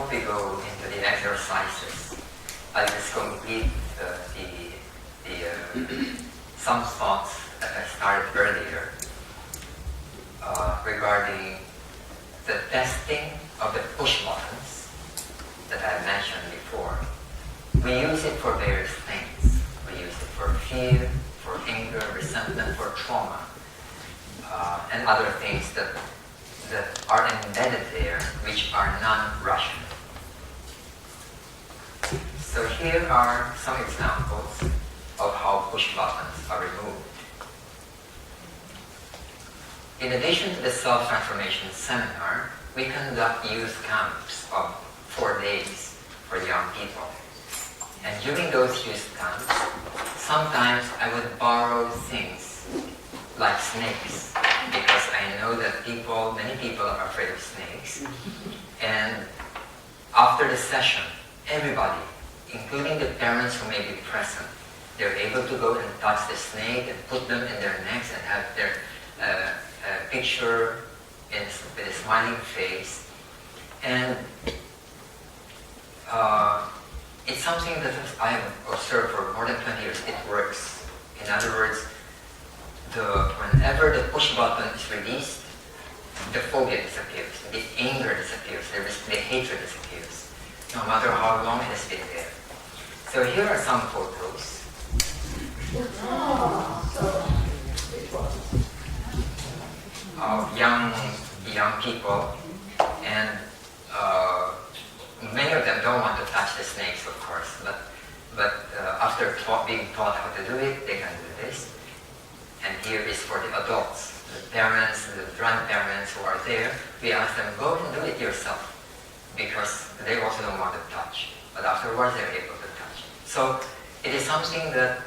before we go into the exercises, I'll just complete some thoughts that I started earlier regarding the testing of the push buttons that I mentioned before. We use it for various things. We use it for fear, for anger, resentment, for trauma, and other things that are embedded there, which are non-rational. So here are some examples of how push buttons are removed. In addition to the self-transformation seminar, we conduct youth camps of 4 days for young people. And during those youth camps, sometimes I would borrow things like snakes, because I know that many people are afraid of snakes. And after the session, everybody, including the parents who may be present, they're able to go and touch the snake and put them in their necks and have their picture with a smiling face. And it's something that I have observed for more than 20 years. It works. In other words, whenever the push button is released, the phobia disappears, the anger disappears, the hatred disappears, no matter how long it has been there. So here are some photos. Of young people, and many of them don't want to touch the snakes, of course, but after being taught how to do it, they can do this. And here is for the adults, the parents, the grandparents who are there. We ask them, go and do it yourself, because they also don't want to touch, but afterwards they're able to touch. So it is something that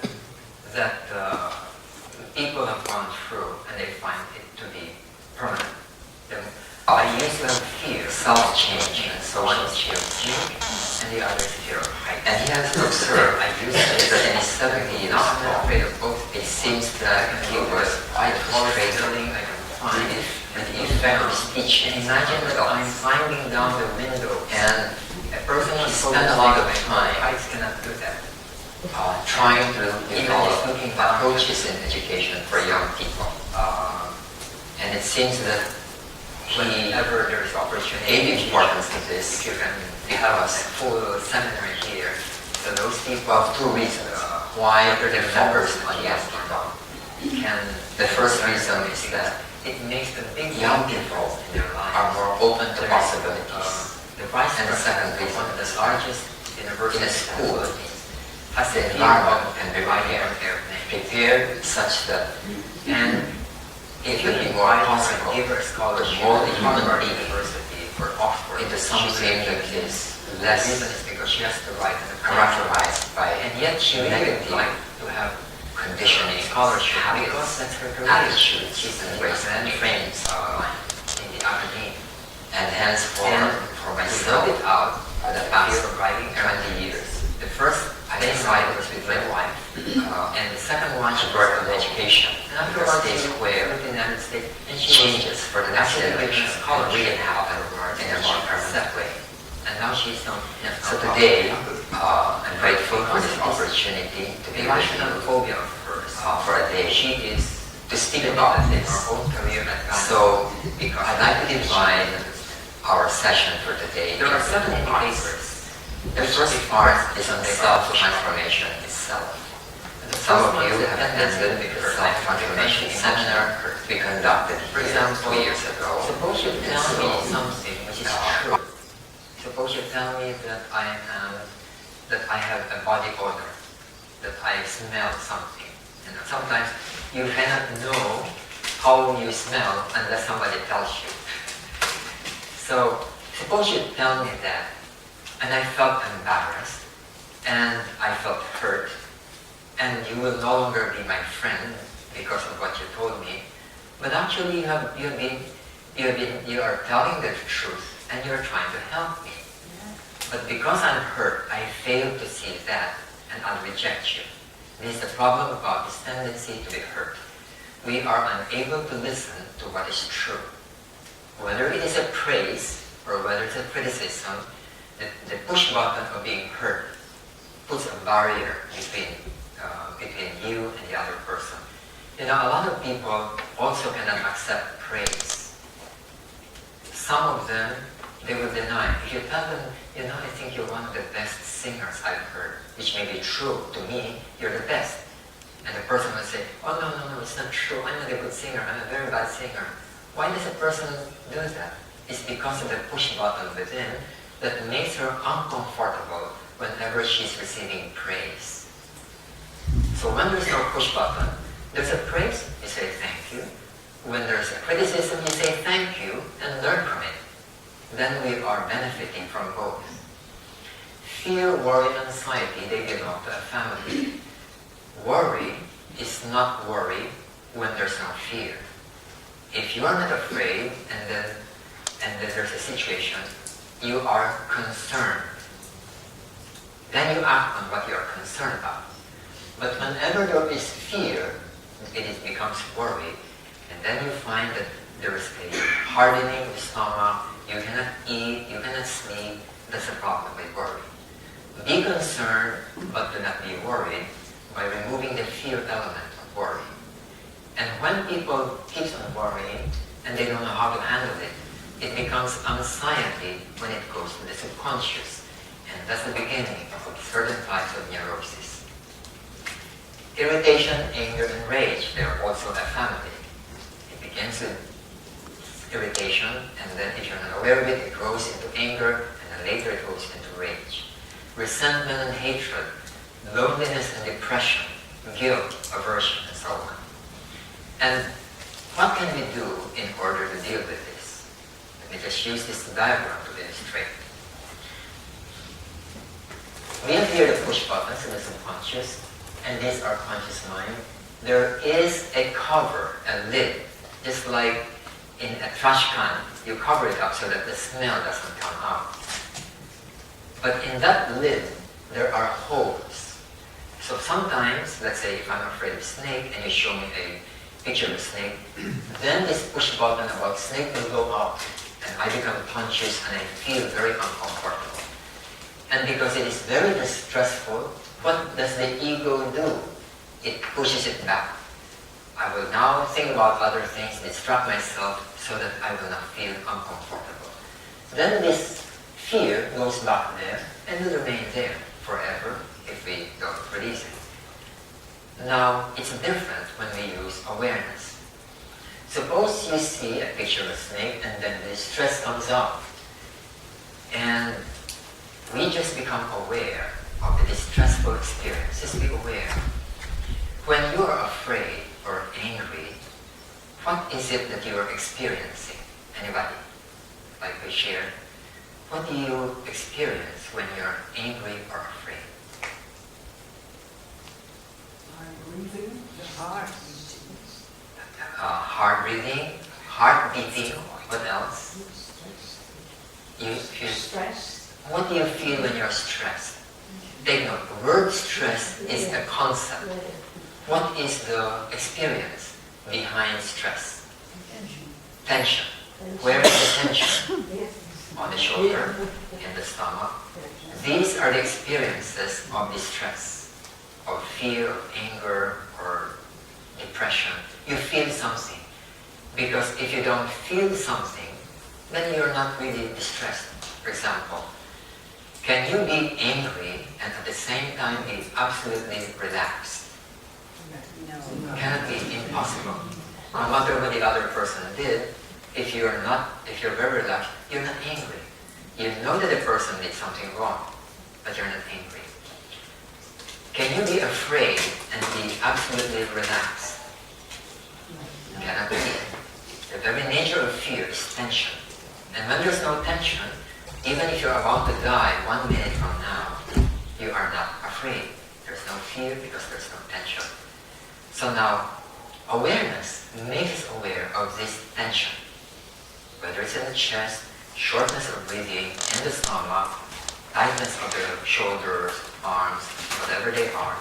people have gone through, and they find it to be permanent. I used to have fear, self-change, and social change, and the other is fear of height. And he has observed, I used to that in his 70s, not afraid of both. It seems that he was quite frustrating, I can find it, and the effect of speech. Imagine that I'm climbing down the window, and a person who spends a lot of time, I cannot do that. Trying to looking at approaches in education for young people. And it seems that whenever there is opportunity, gave importance to this. You can have a full seminar here. So those people have 2 reasons why the members on the the first reason is that it makes the big young people in their lives are more open to possibilities. And the second reason, the largest university in a school has the environment and prepared such that, and it will be more possible to mold the human being into something that is less characterized by negative conditioning, habits, attitudes, and ways and frames in the academia. And hence for myself, for the past 20 years, the first I decided was with my wife, and the second one she worked on education. And afterwards they square in the United States, and she changes for the next generation really happen in a more permanent way. And now she's not. So today, I'm grateful for this opportunity to be rational phobia for a day. She is to speak about this. So I'd like to divide our session for today. There are 7 indicators. The first part is on self-transformation itself. Some of you have attended the self-transformation seminar we conducted, for example, 2 years ago. Suppose you tell me something which is true. Suppose you tell me that I have a body odor, that I smell something. And sometimes you cannot know how you smell unless somebody tells you. So suppose you tell me that, and I felt embarrassed, and I felt hurt, and you will no longer be my friend because of what you told me. But actually, you are telling the truth, and you're trying to help me. But because I'm hurt, I fail to see that, and I'll reject you. This is the problem about this tendency to be hurt. We are unable to listen to what is true. Whether it is a praise or whether it's a criticism, the push button of being hurt puts a barrier between you and the other person. A lot of people also cannot accept praise. Some of them, they will deny. If you tell them, I think you're one of the best singers I've heard, which may be true to me, you're the best. And the person will say, oh no, it's not true, I'm not a good singer, I'm a very bad singer. Why does a person do that? It's because of the push button within that makes her uncomfortable whenever she's receiving praise. So when there's no push button, there's a praise, you say thank you. When there's a criticism, you say thank you and learn from it. Then we are benefiting from both. Fear, worry, and anxiety, they belong to a family. Worry is not worry when there's no fear. If you are not afraid and then there's a situation, you are concerned. Then you act on what you are concerned about. But whenever there is fear, it becomes worry, and then you find that there is a hardening of the stomach, you cannot eat, you cannot sleep. That's the problem with worry. Be concerned, but do not be worried by removing the fear element of worry. And when people keep on worrying and they don't know how to handle it, it becomes anxiety when it goes to the subconscious. And that's the beginning of certain types of neurosis. Irritation, anger, and rage, they are also a family. It begins with irritation, and then if you're not aware of it, it grows into anger, and then later it goes into rage. Resentment and hatred, loneliness and depression, guilt, aversion, and so on. And what can we do in order to deal with this? Let me just use this diagram to illustrate. We have here the push buttons in the subconscious, and these are conscious mind. There is a cover, a lid, just like in a trash can, you cover it up so that the smell doesn't come out. But in that lid, there are holes. So sometimes, let's say if I'm afraid of snake and you show me a picture of a snake, then this push button about snake will go up and I become conscious and I feel very uncomfortable. And because it is very distressful, what does the ego do? It pushes it back. I will now think about other things, distract myself so that I will not feel uncomfortable. Then this fear goes back there and will remain there forever if we don't release it. Now, it's different when we use awareness. Suppose you see a picture of a snake and then the stress comes up. And we just become aware of the distressful experience. Just be aware. When you are afraid or angry, what is it that you are experiencing? Anybody? Like we shared. What do you experience when you're angry or afraid? Breathing, the heart Heart breathing, heart beating. What else? You feel stress. What do you feel when you're stressed? Take note, the word stress is a concept. What is the experience behind stress? Tension. Where is the tension? On the shoulder, in the stomach. These are the experiences of distress, of fear, of anger, or depression. You feel something. Because if you don't feel something, then you're not really distressed. For example, can you be angry and at the same time be absolutely relaxed? No. Cannot be, impossible. No matter what the other person did, if you're very relaxed, you're not angry. You know that the person did something wrong, but you're not angry. Can you be afraid and be absolutely relaxed? Cannot be. The very nature of fear is tension. And when there's no tension, even if you're about to die 1 minute from now, you are not afraid. There's no fear because there's no tension. So now, awareness makes us aware of this tension. Whether it's in the chest, shortness of breathing, in the stomach, tightness of the shoulders, arms, whatever they are,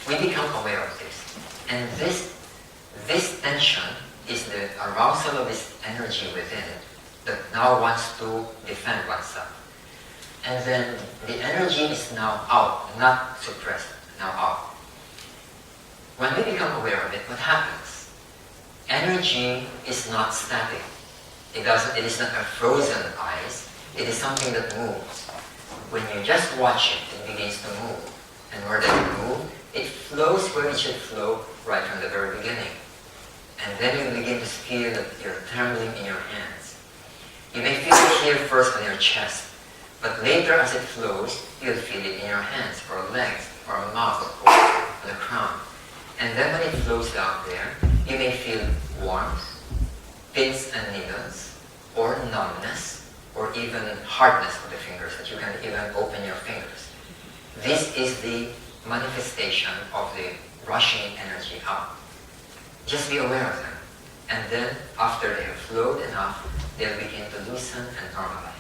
we become aware of this. And this tension is the arousal of this energy within that now wants to defend oneself. And then the energy is now out, not suppressed, now out. When we become aware of it, what happens? Energy is not static. It is not a frozen ice. It is something that moves. When you just watch it, it begins to move. And where does it move? It flows where it should flow right from the very beginning. And then you begin to feel that you're trembling in your hands. You may feel it here first on your chest, but later as it flows, you'll feel it in your hands, or legs, or mouth, or on the crown. And then when it flows down there, you may feel warmth, pins and needles, or numbness, or even hardness of the fingers, that you can even open your fingers. This is the manifestation of the rushing energy out. Just be aware of them. And then, after they have flowed enough, they'll begin to loosen and normalize.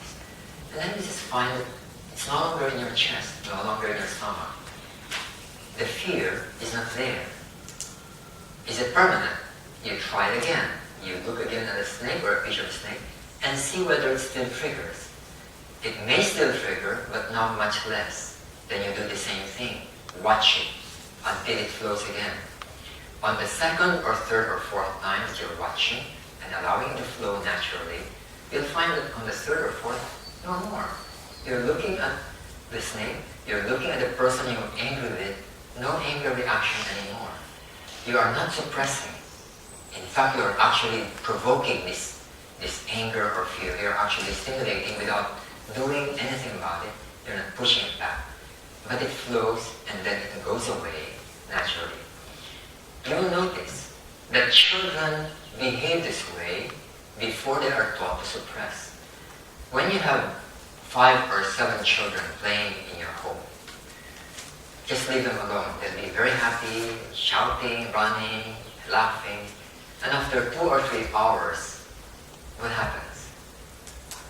And then you just find that it's no longer in your chest, no longer in your stomach. The fear is not there. Is it permanent? You try it again. You look again at a snake or a fish of a snake and see whether it still triggers. It may still trigger, but not much less. Then you do the same thing. Watch it until it flows again. On the second or third or fourth time that you're watching and allowing it to flow naturally, you'll find that on the third or fourth, no more. You're looking at the snake, you're looking at the person you're angry with, no anger reaction anymore. You are not suppressing. In fact, you are actually provoking this anger or fear. You're actually stimulating without doing anything about it. You're not pushing it back. But it flows and then it goes away naturally. You will notice that children behave this way before they are taught to suppress. When you have 5 or 7 children playing in your home, just leave them alone. They'll be very happy, shouting, running, laughing. And after 2 or 3 hours, what happens?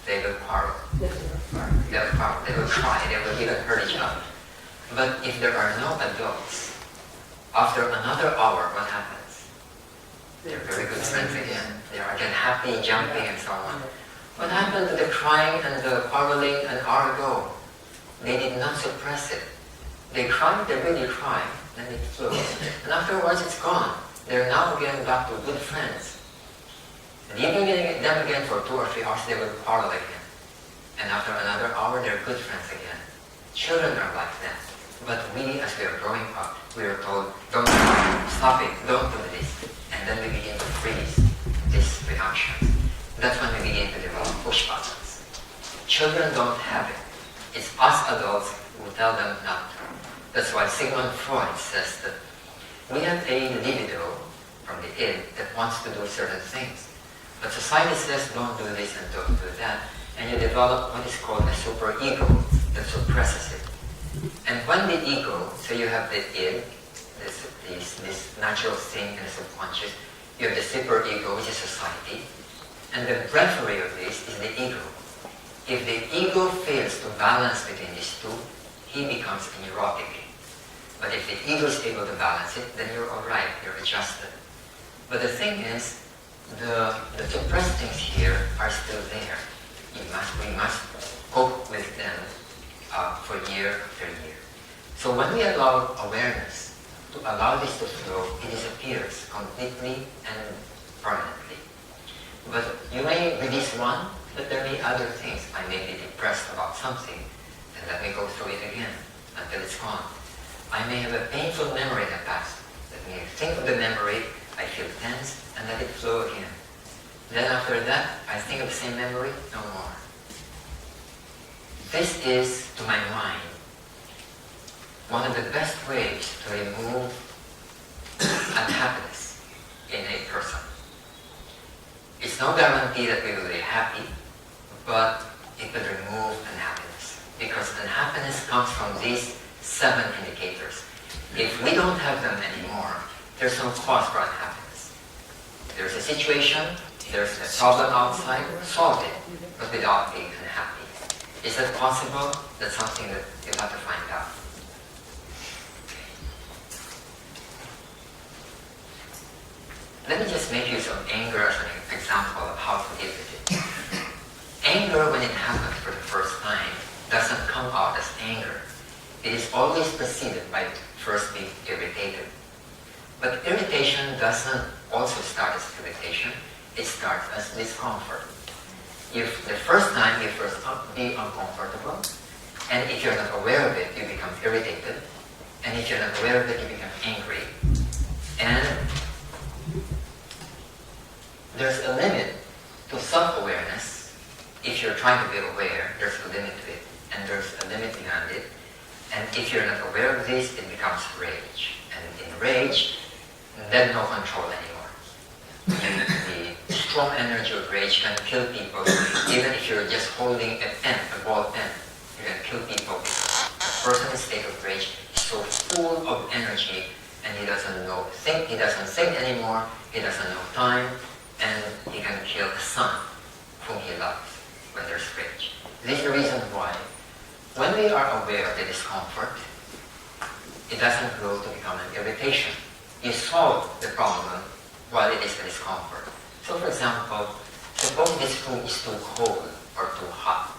They will quarrel. They will quarrel. They will cry. They will even hurt each other. But if there are no adults, after another hour, what happens? They're very good friends again. They are again happy, jumping, and so on. What happened to the crying and the quarreling an hour ago? They did not suppress it. They cried, they really cried, then it flows. And afterwards, it's gone. They're now getting back to good friends. And even getting them again for 2 or 3 hours, they will quarrel again. And after another hour, they're good friends again. Children are like that. But we, as we are growing up, we are told, don't stop it, don't do this. And then we begin to freeze these reactions. That's when we begin to develop push buttons. Children don't have it. It's us adults who tell them not to. That's why Sigmund Freud says that we have a libido from the id that wants to do certain things. But society says don't do this and don't do that. And you develop what is called a superego that suppresses it. And when the ego, so you have the id, this natural thing in the subconscious, you have the superego, which is society, and the periphery of this is the ego. If the ego fails to balance between these two, he becomes neurotic. But if the ego is able to balance it, then you're alright, you're adjusted. But the thing is, the suppressed things here are still there. We must cope with them for year after year. So when we allow awareness to allow this to flow, it disappears completely and permanently. But you may release one, but there may be other things. I may be depressed about something, and let me go through it again until it's gone. I may have a painful memory in the past. Let me think of the memory, I feel tense, and let it flow again. Then after that, I think of the same memory, no more. This is, to my mind, one of the best ways to remove unhappiness in a person. It's no guarantee that we will be happy, but it will remove unhappiness. Because unhappiness comes from these 7 indicators. If we don't have them anymore, there's no cause for unhappiness. There's a situation, there's a problem outside, solve it, but without being unhappy. Is that possible? That's something that you'll have to find out. Let me just make use of anger as an example of how to deal with it. Anger, when it happens for the first time, doesn't out as anger, it is always preceded by first being irritated. But irritation doesn't also start as irritation, it starts as discomfort. If the first time you first be uncomfortable, and if you're not aware of it, you become irritated, and if you're not aware of it, you become angry. And there's a limit to self-awareness. If you're trying to be aware, there's a limit to it, and there's a limit beyond it. And if you're not aware of this, it becomes rage. And in rage, then no control anymore. The strong energy of rage can kill people, even if you're just holding a pen, a ball pen. You can kill people because the person in state of rage is so full of energy, and he doesn't think anymore, he doesn't know time, and he can kill the son whom he loves when there's rage. This is the reason why when we are aware of the discomfort, it doesn't grow to become an irritation. You solve the problem while it is a discomfort. So for example, suppose this room is too cold or too hot.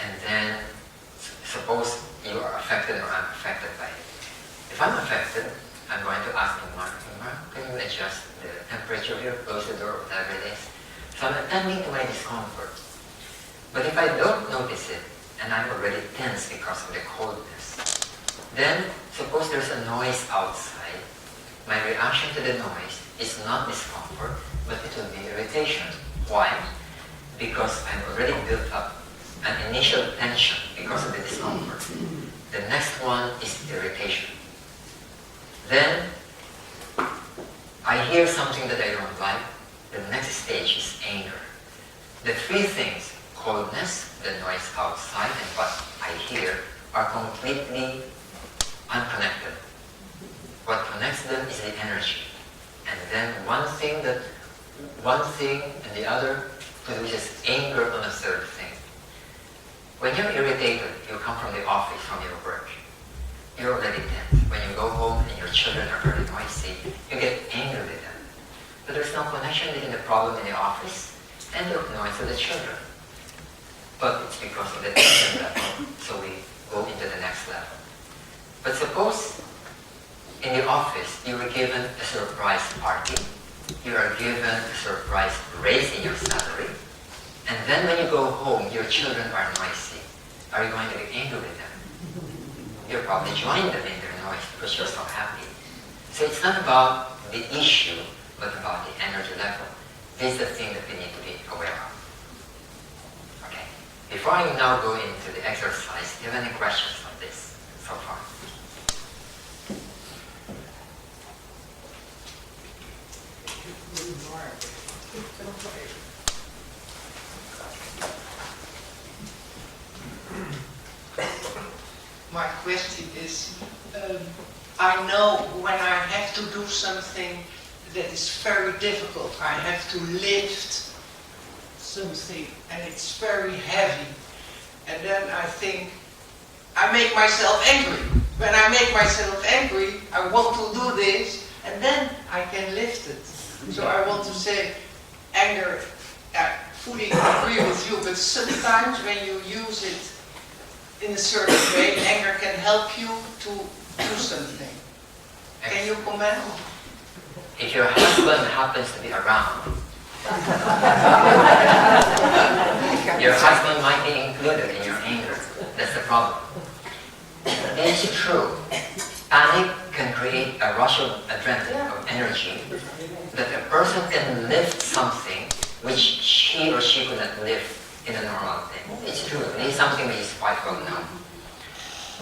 And then suppose you are affected or I'm affected by it. If I'm affected, I'm going to ask Mark, can you adjust the temperature here, close the door, whatever it is. So I'm attending to my discomfort. But if I don't notice it, and I'm already tense because of the coldness, then suppose there's a noise outside, my reaction to the noise is not discomfort, but it will be irritation. Why? Because I've already built up an initial tension because of the discomfort. The next one is irritation. Then I hear something that I don't like. The next stage is anger. The three things, coldness, the noise outside, and what I hear, are completely unconnected. What connects them is the energy. And then one thing and the other produces anger on a third thing. When you're irritated, you come from the office, from your work. You're already tense. When you go home and your children are very noisy, you get angry with them. But there's no connection between the problem in the office and the noise of the children. But it's because of the tension level, so we go into the next level. But suppose in the office you were given a surprise party, you are given a surprise raise in your salary, and then when you go home, your children are noisy. Are you going to be angry with them? You'll probably join them in their noise because you're so happy. So it's not about the issue, but about the energy level. This is the thing that we need to be aware of. Okay. Before I now go into the exercise, do you have any questions on this so far? My question is, I know when I have to do something that is very difficult, I have to lift something and it's very heavy. And then I think, I make myself angry. When I make myself angry, I want to do this and then I can lift it. So I want to say, anger, I fully agree with you, but sometimes when you use it in a certain way, anger can help you to do something. Can you comment? If your husband happens to be around, your husband might be included in your anger. That's the problem. It's true. Panic can create a rush of adrenaline, of energy, that a person can lift something which he or she could not lift in a normal thing. It's true. It is something which is quite well known.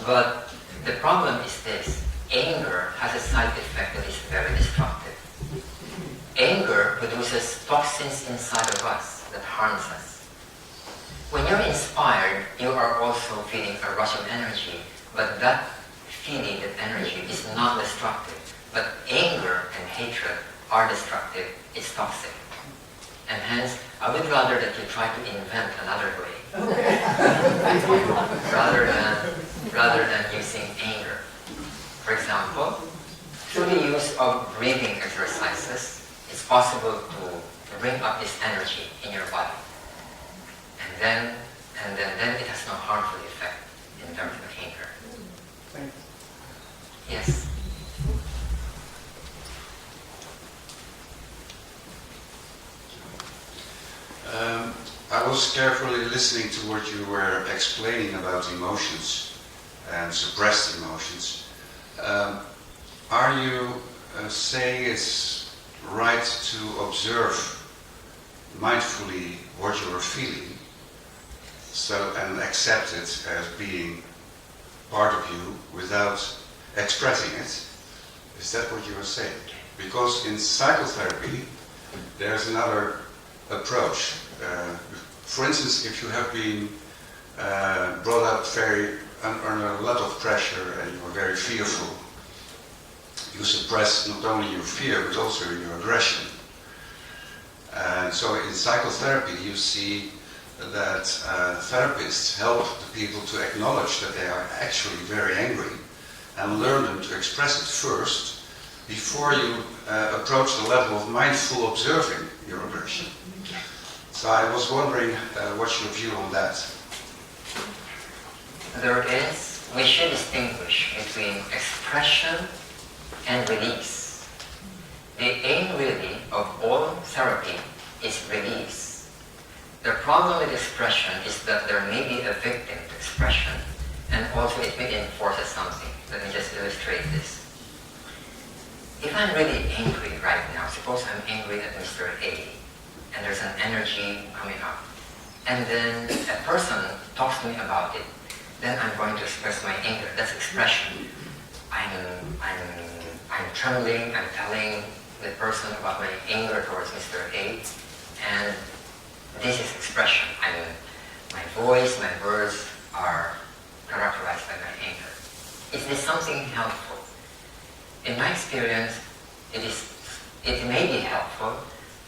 But the problem is this. Anger has a side effect that is very destructive. Anger produces toxins inside of us that harms us. When you're inspired, you are also feeling a rush of energy, but that feeling, that energy, is not destructive. But anger and hatred are destructive. It's toxic. And hence, I would rather that you try to invent another way. rather than using anger. For example, through the use of breathing exercises, it's possible to bring up this energy in your body. And then it has no harmful effect. in terms of anger. Thanks. Yes. I was carefully listening to what you were explaining about emotions and suppressed emotions. Are you saying it's right to observe mindfully what you are feeling, and accept it as being part of you without expressing it? Is that what you are saying? Because in psychotherapy, there's another approach. For instance, if you have been brought up under a lot of pressure and you are very fearful, you suppress not only your fear but also your aggression. And so in psychotherapy you see that therapists help the people to acknowledge that they are actually very angry and learn them to express it first before you approach the level of mindful observing your aggression. So I was wondering what's your view on that? We should distinguish between expression and release. The aim really of all therapy is release. The problem with expression is that there may be a victim to expression, and also it may enforce something. Let me just illustrate this. If I'm really angry right now, suppose I'm angry at Mr. A, and there's an energy coming up, and then a person talks to me about it, then I'm going to express my anger. That's expression. I'm trembling, I'm telling the person about my anger towards Mr. A, and this is expression. My voice, my words are characterized by my anger. Is this something helpful? In my experience, it may be helpful,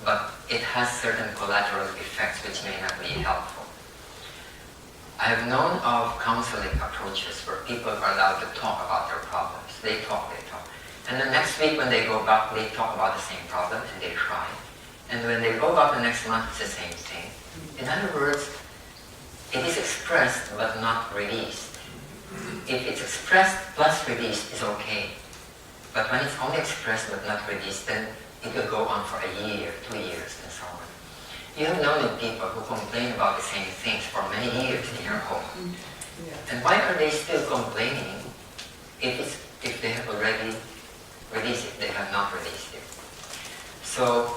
but it has certain collateral effects which may not be helpful. I have known of counseling approaches where people are allowed to talk about their problems. They talk. And the next week when they go back, they talk about the same problem and they cry. And when they go back the next month, it's the same thing. In other words, it is expressed but not released. If it's expressed plus released, it's okay. But when it's only expressed but not released, then it will go on for a year, 2 years, and so on. You have known people who complain about the same things for many years in your home. And why are they still complaining if they have already released it? They have not released it. So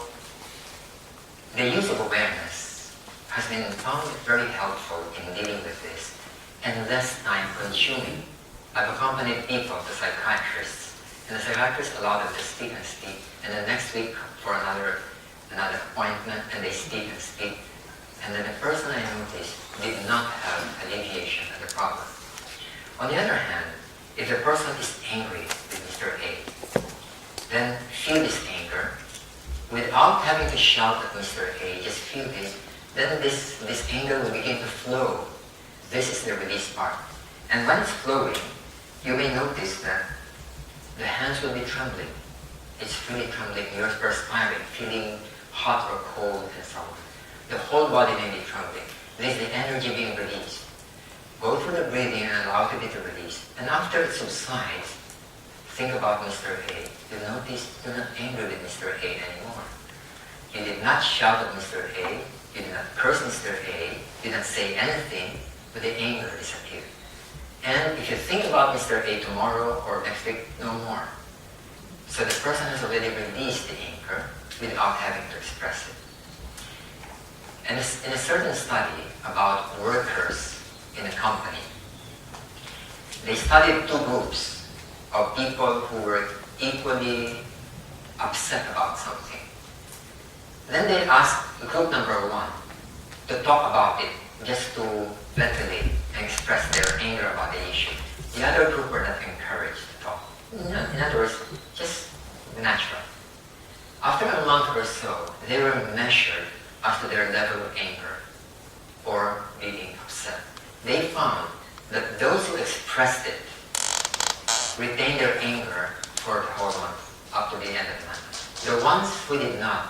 the use of awareness has been found very helpful in dealing with this and less time consuming. I've accompanied people to psychiatrists, and the psychiatrists allow them to speak, and the next week for another appointment, and they speak, and then the person I noticed did not have alleviation of the problem. On the other hand, if the person is angry with Mr. A, then feel this anger without having to shout at Mr. A, just feel this, then this anger will begin to flow. This is the release part. And when it's flowing, you may notice that the hands will be trembling. It's really trembling, you're perspiring, feeling hot or cold and so on. The whole body may be trembling. This is the energy being released. Go through the breathing and allow it to release. And after it subsides, think about Mr. A. You'll notice you're not angry with Mr. A anymore. You did not shout at Mr. A. You did not curse Mr. A. You did not say anything, but the anger disappeared. And if you think about Mr. A tomorrow or next week, no more. So the person has already released the anger without having to express it. And in a certain study about workers in a company, they studied 2 groups of people who were equally upset about something. Then they asked group number 1 to talk about it, just to ventilate and express their anger about the issue. The other group were not encouraged to talk. In other words, just natural. After a month or so, they were measured as to their level of anger or being upset. They found that those who expressed it retained their anger for the whole month, up to the end of the month. The ones who did not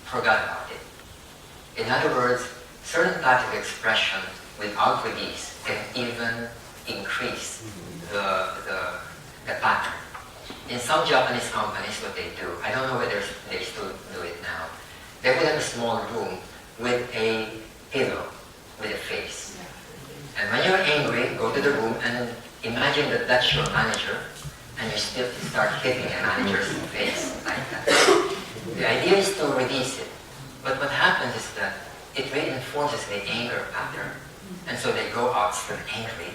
forgot about it. In other words, certain types of expression without release can even increase the pattern. In some Japanese companies, what they do, I don't know whether they still do it now, they would have a small room with a pillow with a face. And when you're angry, go to the room and imagine that that's your manager, and you still start hitting a manager's face like that. The idea is to release it. But what happens is that it reinforces the anger pattern. And so they go out still angry,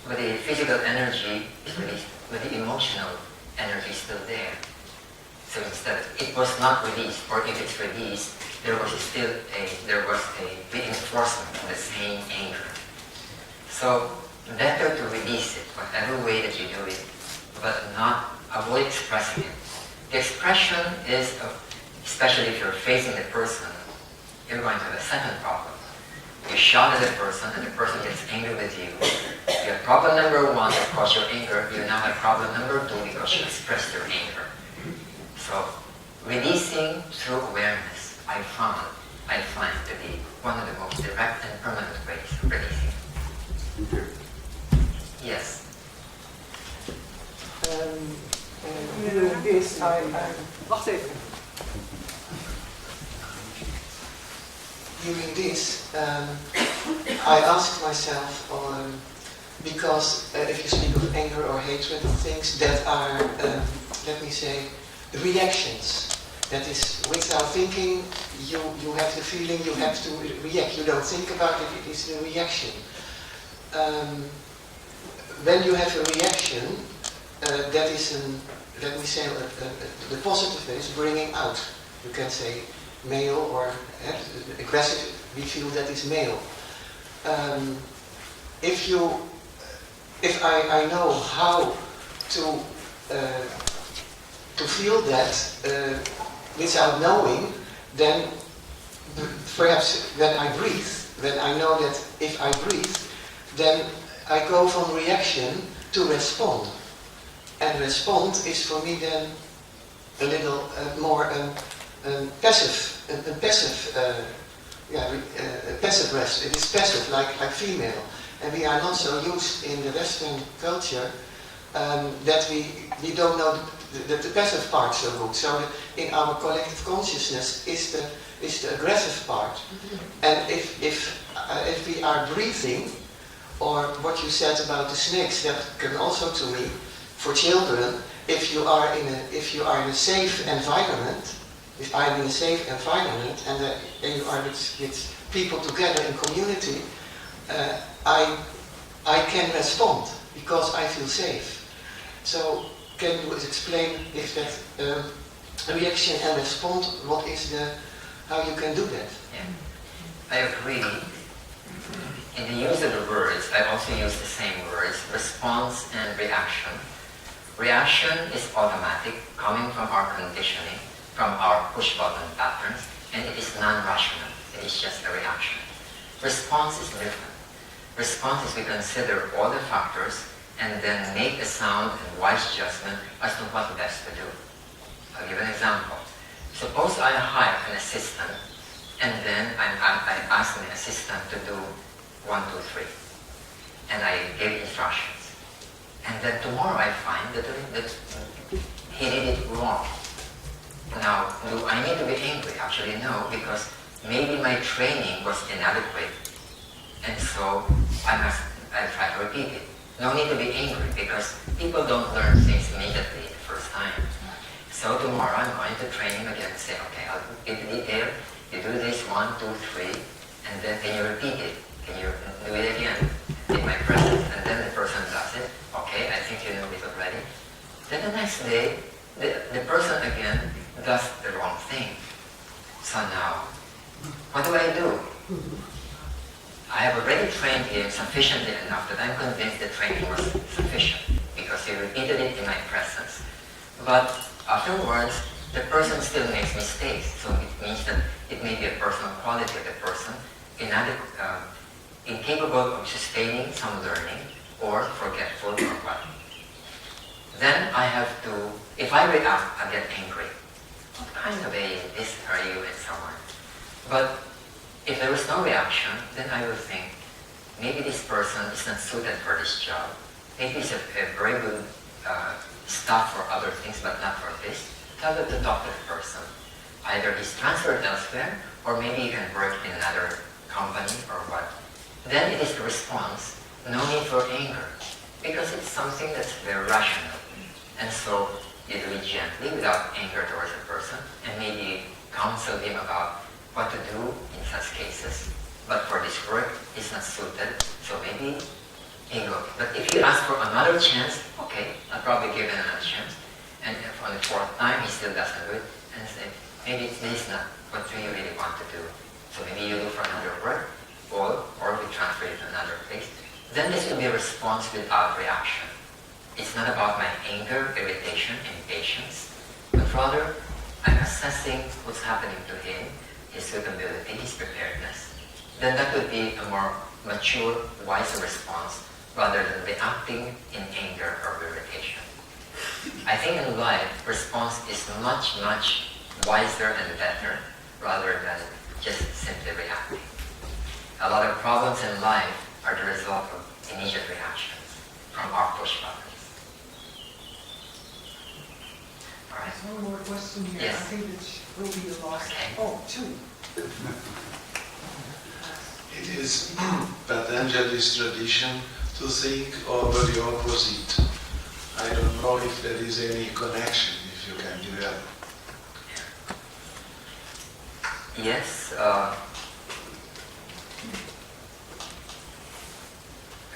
but the physical energy is released, but the emotional energy is still there. So instead, it was not released, or if it's released, there was a reinforcement of the same anger. So better to release it, whatever way that you do it, but not avoid expressing it. The expression is, especially if you're facing the person, you're going to have a second problem. You shout at the person and the person gets angry with you. You have problem number one that caused your anger. You now have problem number two because you expressed your anger. So releasing through awareness, I find to be one of the most direct and permanent ways of releasing. Thank you. Yes. Doing this, wacht even. During this, I asked myself, because if you speak of anger or hatred, things that are, let me say, reactions. That is, without thinking, you have the feeling, you have to react. You don't think about it, it is the reaction. When you have a reaction, that is, let me say, the positive way is bringing out. You can say male or aggressive, we feel that is male. If I know how to feel that without knowing, then perhaps when I breathe, when I know that if I breathe, then I go from reaction to respond. And respond is for me then a little more passive rest. It is passive, like female. And we are not so used in the Western culture that we don't know the passive part so good. So in our collective consciousness is the aggressive part. And if we are breathing, or what you said about the snakes, that can also to me, for children, if you are in a safe environment, if I'm in a safe environment and you are with people together in community, I can respond because I feel safe. So can you explain if that reaction and respond, what is how you can do that? Yeah, I agree. In the use of the words, I also use the same words, response and reaction. Reaction is automatic, coming from our conditioning, from our push-button patterns, and it is non-rational. It is just a reaction. Response is different. Response is we consider all the factors and then make a sound and wise judgment as to what best to do. I'll give an example. Suppose I hire an assistant and then I ask the assistant to do 1, 2, 3. And I gave instructions. And then tomorrow I find that he did it wrong. Now, do I need to be angry? Actually, no, because maybe my training was inadequate. And so I'll try to repeat it. No need to be angry because people don't learn things immediately the first time. So tomorrow I'm going to train him again and say, okay, I'll give you detail. You do this 1, 2, 3, and then can you repeat it? Can you do it again in my presence? And then the person does it. Okay, I think you know it already. Then the next day, the person again does the wrong thing. So now, what do? I have already trained him sufficiently enough that I'm convinced the training was sufficient because he repeated it in my presence. But afterwards, the person still makes mistakes. So it means that it may be a personal quality of the person, incapable of sustaining some learning or forgetful or what. Then I have to, if I react, I get angry. What kind of a this are you and so on. But if there was no reaction, then I would think, maybe this person is not suited for this job. Maybe he's a very good staff for other things, but not for this. Tell them to talk to the person. Either he's transferred elsewhere, or maybe he can work in another company or what. Then it is the response, no need for anger, because it's something that's very rational. And so you do it gently without anger towards the person, and maybe counsel him about what to do in such cases. But for this work, it's not suited, so maybe ego. But if you ask for another chance, okay, I'll probably give him another chance. And if on the fourth time he still doesn't do it, and say, maybe this is not what you really want to do. So maybe you look for another work, or we transfer it to another place. Then this will be a response without reaction. It's not about my anger, irritation, impatience, but rather I'm assessing what's happening to him, his suitability, his preparedness. Then that would be a more mature, wiser response rather than reacting in anger or irritation. I think in life, response is much, much wiser and better rather than just simply reacting. A lot of problems in life are the result of immediate reactions from our push buttons. All right. One more question here. Yes. I think it will be the last. Okay. Oh, two. It is Patanjali's tradition to think over the opposite. I don't know if there is any connection, if you can develop. Yes,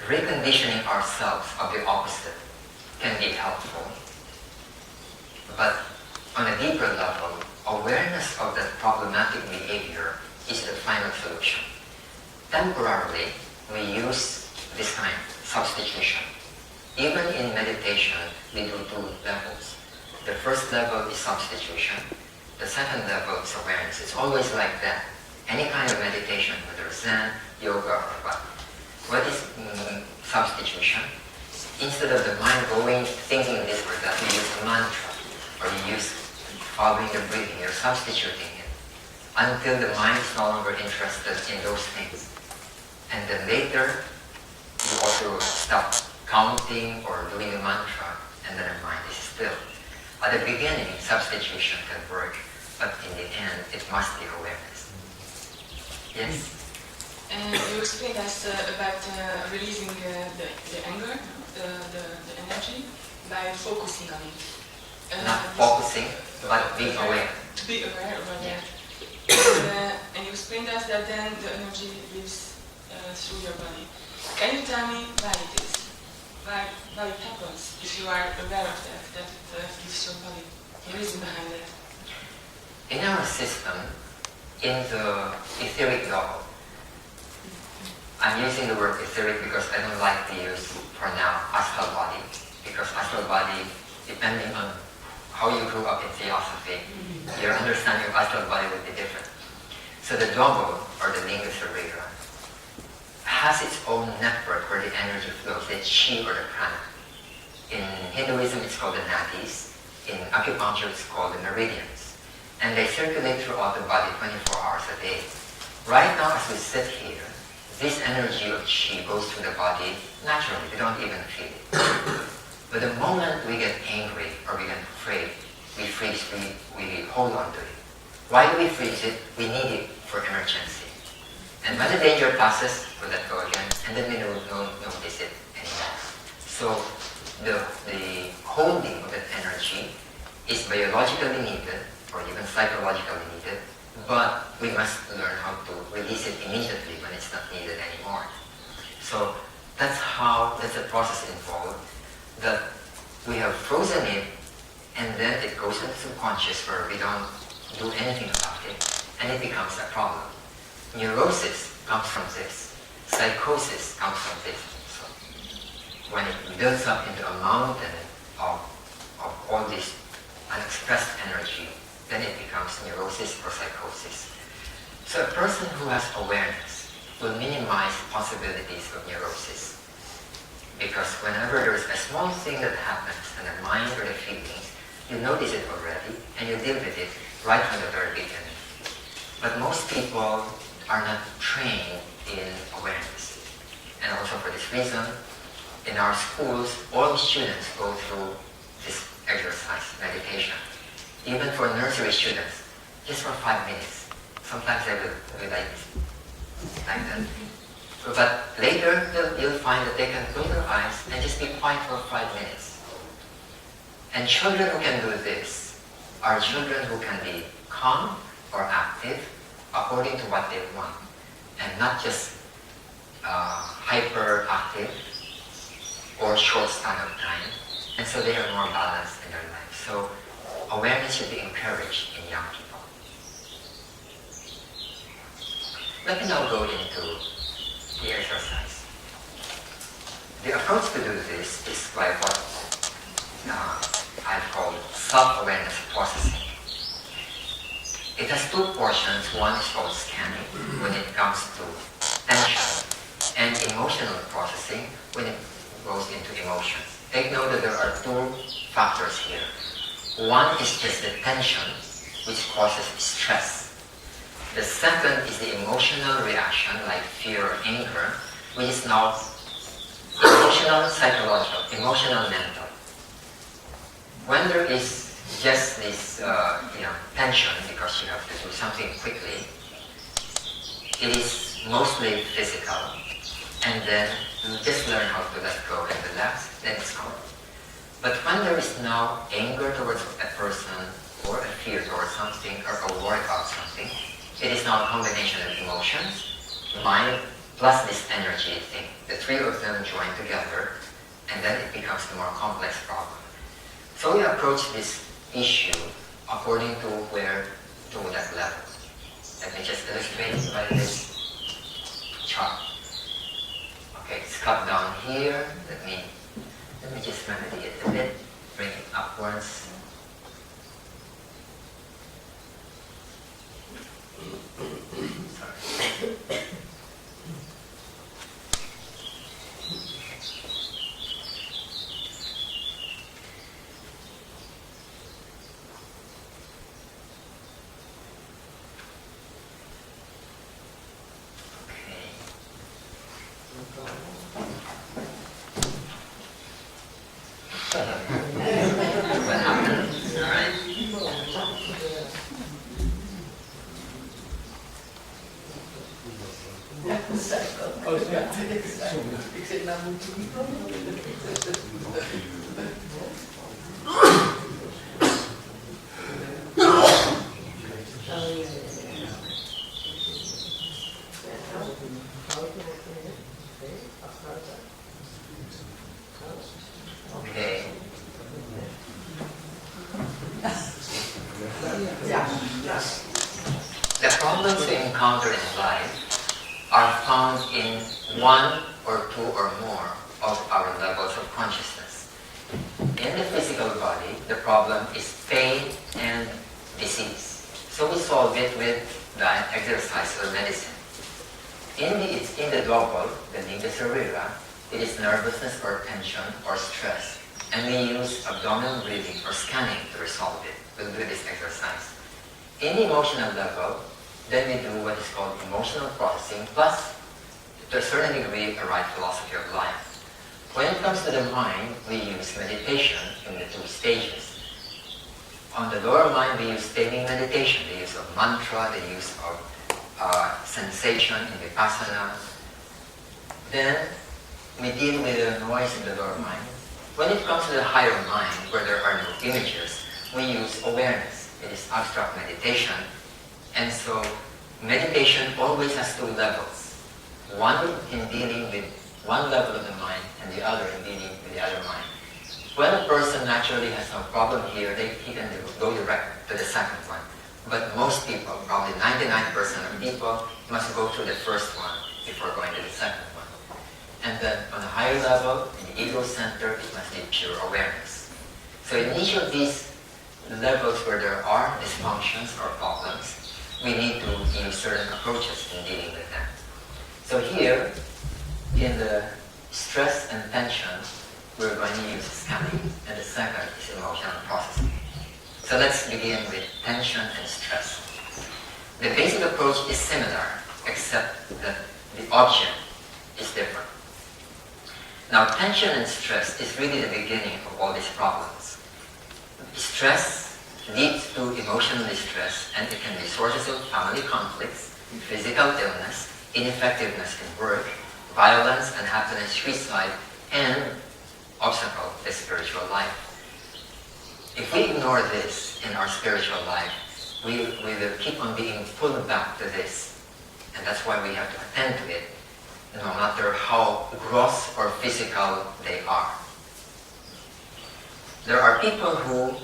reconditioning ourselves of the opposite can be helpful. But on a deeper level, awareness of that problematic behavior is the final solution. Temporarily, we use this kind of substitution. Even in meditation, we do two levels. The first level is substitution. The second level is awareness. It's always like that. Any kind of meditation, whether Zen, yoga, or what. What is substitution? Instead of the mind going, thinking this or that, you use a mantra, or you use following the breathing. You're substituting it until the mind is no longer interested in those things. And then later, you also stop counting or doing a mantra, and then the mind is still. At the beginning, substitution can work, but in the end, it must be awareness. Yes? And you explained us about releasing the anger, the energy, by focusing on it. Not focusing, but being aware. To be aware about Yeah. that. And you explained us that then the energy lives through your body. Can you tell me why it is? Why it happens? If you are aware of that it gives your body the reason behind it. In our system, in the etheric level, I'm using the word etheric because I don't like to use, for now, astral body. Because astral body, depending on how you grew up in philosophy, your understanding of astral body would be different. So the double, or the linga sarira, has its own network where the energy flows, the chi or the prana. In Hinduism, it's called the nadis. In acupuncture, it's called the meridians. And they circulate throughout the body 24 hours a day. Right now, as we sit here, this energy of chi goes through the body naturally. We don't even feel it. But the moment we get angry or we get afraid, we freeze, we hold on to it. Why do we freeze it? We need it for emergency. And when the danger passes, we let go again, and then we don't notice it anymore. So the holding of that energy is biologically needed, or even psychologically needed, but we must learn how to release it immediately when it's not needed anymore. So that's the process involved, that we have frozen it, and then it goes into subconscious where we don't do anything about it, and it becomes a problem. Neurosis comes from this. Psychosis comes from this. So when it builds up into a mountain of all this unexpressed energy, then it becomes neurosis or psychosis. So a person who has awareness will minimize possibilities of neurosis. Because whenever there is a small thing that happens in the mind or the feelings, you notice it already and you deal with it right from the very beginning. But most people are not trained in awareness. also for this reason, in our schools, all the students go through this exercise, meditation. Even for nursery students, just for 5 minutes. Sometimes they will be like that. But later, you'll find that they can close their eyes and just be quiet for 5 minutes. And children who can do this are children who can be calm or active according to what they want, and not just hyperactive or short span of time. And so they are more balanced in their life. So awareness should be encouraged in young people. Let me now go into the exercise. The approach to do this is by what I've called self-awareness processing. It has two portions. One is called scanning, when it comes to tension, and emotional processing, when it goes into emotions. Take note that there are two factors here. One is just the tension, which causes stress. The second is the emotional reaction, like fear or anger, which is now emotional, psychological, emotional, mental. When there is just this tension because you have to do something quickly, it is mostly physical, and then you just learn how to let go and relax, then it's gone. But when there is now anger towards a person, or a fear towards something, or a worry about something, it is now a combination of emotions, mind, plus this energy thing. The three of them join together, and then it becomes a more complex problem. So we approach this issue according to that level. Let me just illustrate by this chart. Okay, it's cut down here. Let me just remedy it a bit, bring it upwards. Sorry. What happened? All right. Ik zeg, nou moet je niet Okay. The problems we encounter in life are found in one or two or more of our levels of consciousness. In the physical body, the problem is pain and disease. So we solve it with diet, exercise, or medicine. In the global, the lingua cervira, it is nervousness or tension or stress. And we use abdominal breathing or scanning to resolve it. We'll do this exercise. In the emotional level, then we do what is called emotional processing, plus, to a certain degree, a right philosophy of life. When it comes to the mind, we use meditation in the two stages. On the lower mind, we use stemming meditation, the use of mantra, the use of sensation in vipassana. Then we deal with the noise in the lower mind. When it comes to the higher mind, where there are no images, we use awareness. It is abstract meditation. And so meditation always has two levels. One in dealing with one level of the mind, and the other in dealing with the other mind. When a person naturally has some problem here, he can go direct to the second one. But most people, probably 99% of people, must go through the first one before going to the second one. And then on a higher level, in the ego center, it must be pure awareness. So in each of these levels where there are dysfunctions or problems, we need to use certain approaches in dealing with them. So here, in the stress and tension, we're going to use scanning, and the second is emotional processing. So let's begin with tension and stress. The basic approach is similar, except that the object is different. Now, tension and stress is really the beginning of all these problems. Stress leads to emotional distress, and it can be sources of family conflicts, physical illness, ineffectiveness in work, violence, unhappiness, suicide, and obstacle to spiritual life. If we ignore this in our spiritual life, we will keep on being pulled back to this. And that's why we have to attend to it, no matter how gross or physical they are. There are people who,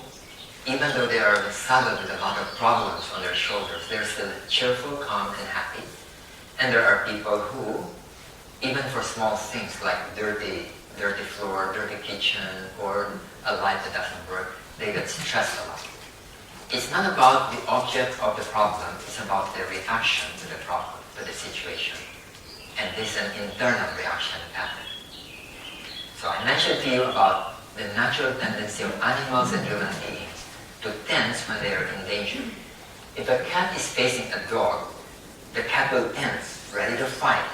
even though they are saddled with a lot of problems on their shoulders, they're still cheerful, calm, and happy. And there are people who, even for small things like dirty floor, dirty kitchen, or a light that doesn't work, they get stressed a lot. It's not about the object of the problem, it's about the reaction to the problem, to the situation. And this is an internal reaction pattern. So I mentioned to you about the natural tendency of animals and human beings to tense when they are in danger. If a cat is facing a dog, the cat will tense, ready to fight.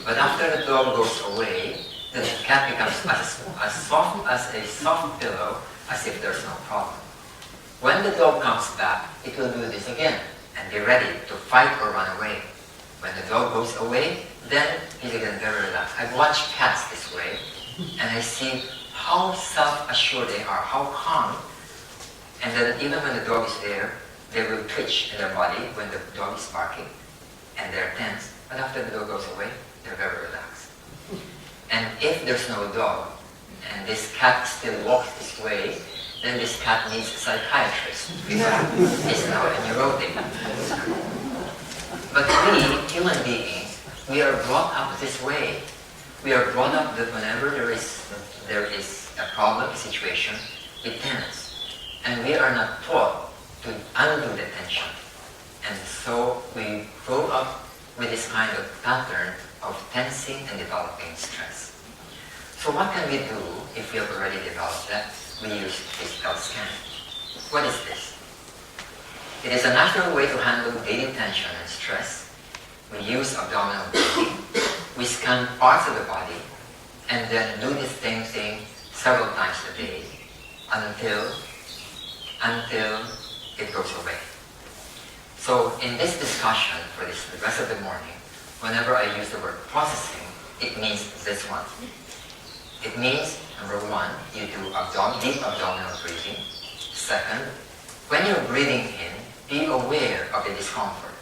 But after the dog goes away, then the cat becomes as soft as a soft pillow, as if there's no problem. When the dog comes back, it will do this again and be ready to fight or run away. When the dog goes away, then he's again very relaxed. I've watched cats this way, and I see how self-assured they are, how calm. And then even when the dog is there, they will twitch in their body when the dog is barking, and they're tense. But after the dog goes away, they're very relaxed. And if there's no dog, and this cat still walks this way, then this cat needs a psychiatrist, because it's now a neurotic. But we, human beings, we are brought up this way. We are brought up that whenever there is a problem, a situation, it tends. And we are not taught to undo the tension. And so we grow up with this kind of pattern of tensing and developing stress. So what can we do if we have already developed that? We use physical scanning. What is this? It is a natural way to handle daily tension and stress. We use abdominal breathing. We scan parts of the body and then do the same thing several times a day until it goes away. So in this discussion for the rest of the morning, whenever I use the word processing, it means this one. It means, number one, you do deep abdominal breathing. Second, when you're breathing in, be aware of the discomfort.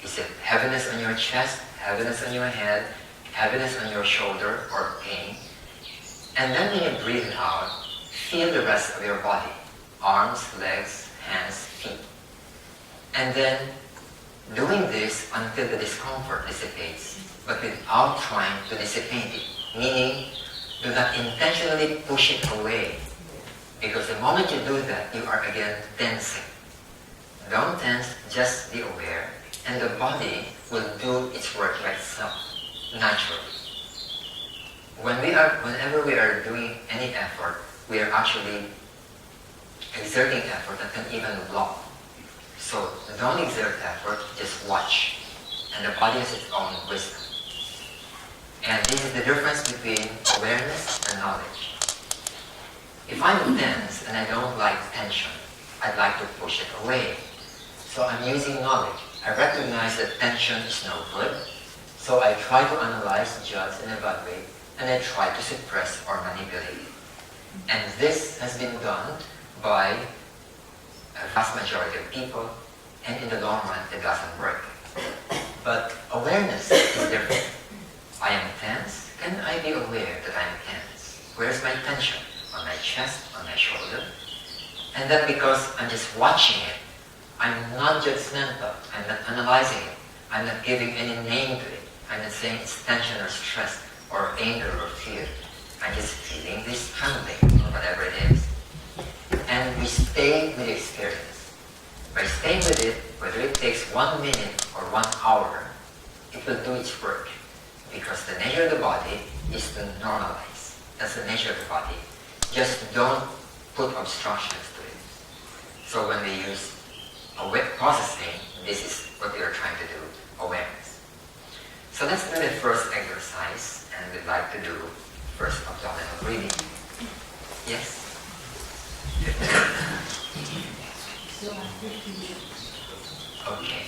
Is it heaviness on your chest, heaviness on your head, heaviness on your shoulder, or pain? And then when you breathe out, feel the rest of your body. Arms, legs, hands, feet. And then doing this until the discomfort dissipates, but without trying to dissipate it. Meaning, do not intentionally push it away. Because the moment you do that, you are again tensing. Don't tense, just be aware, and the body will do its work by itself, naturally. Whenever we are doing any effort, we are actually exerting effort that can even block. So don't exert effort, just watch. And the body has its own wisdom. And this is the difference between awareness and knowledge. If I'm tense and I don't like tension, I'd like to push it away. So I'm using knowledge. I recognize that tension is no good, so I try to analyze, judge, and evaluate, and I try to suppress or manipulate it. And this has been done by a vast majority of people, and in the long run, it doesn't work. But awareness is different. I am tense. Can I be aware that I'm tense? Where's my tension? On my chest, on my shoulder? And then because I'm just watching it, I'm not judgmental. I'm not analyzing it. I'm not giving any name to it. I'm not saying it's tension or stress or anger or fear. I'm just feeling this trembling or whatever it is. And we stay with the experience. By staying with it, whether it takes 1 minute or 1 hour, it will do its work. Because the nature of the body is to normalize. That's the nature of the body. Just don't put obstructions to it. So when we use processing, this is what we are trying to do, awareness. So let's do the first exercise, and we'd like to do first abdominal breathing. Yes? Okay.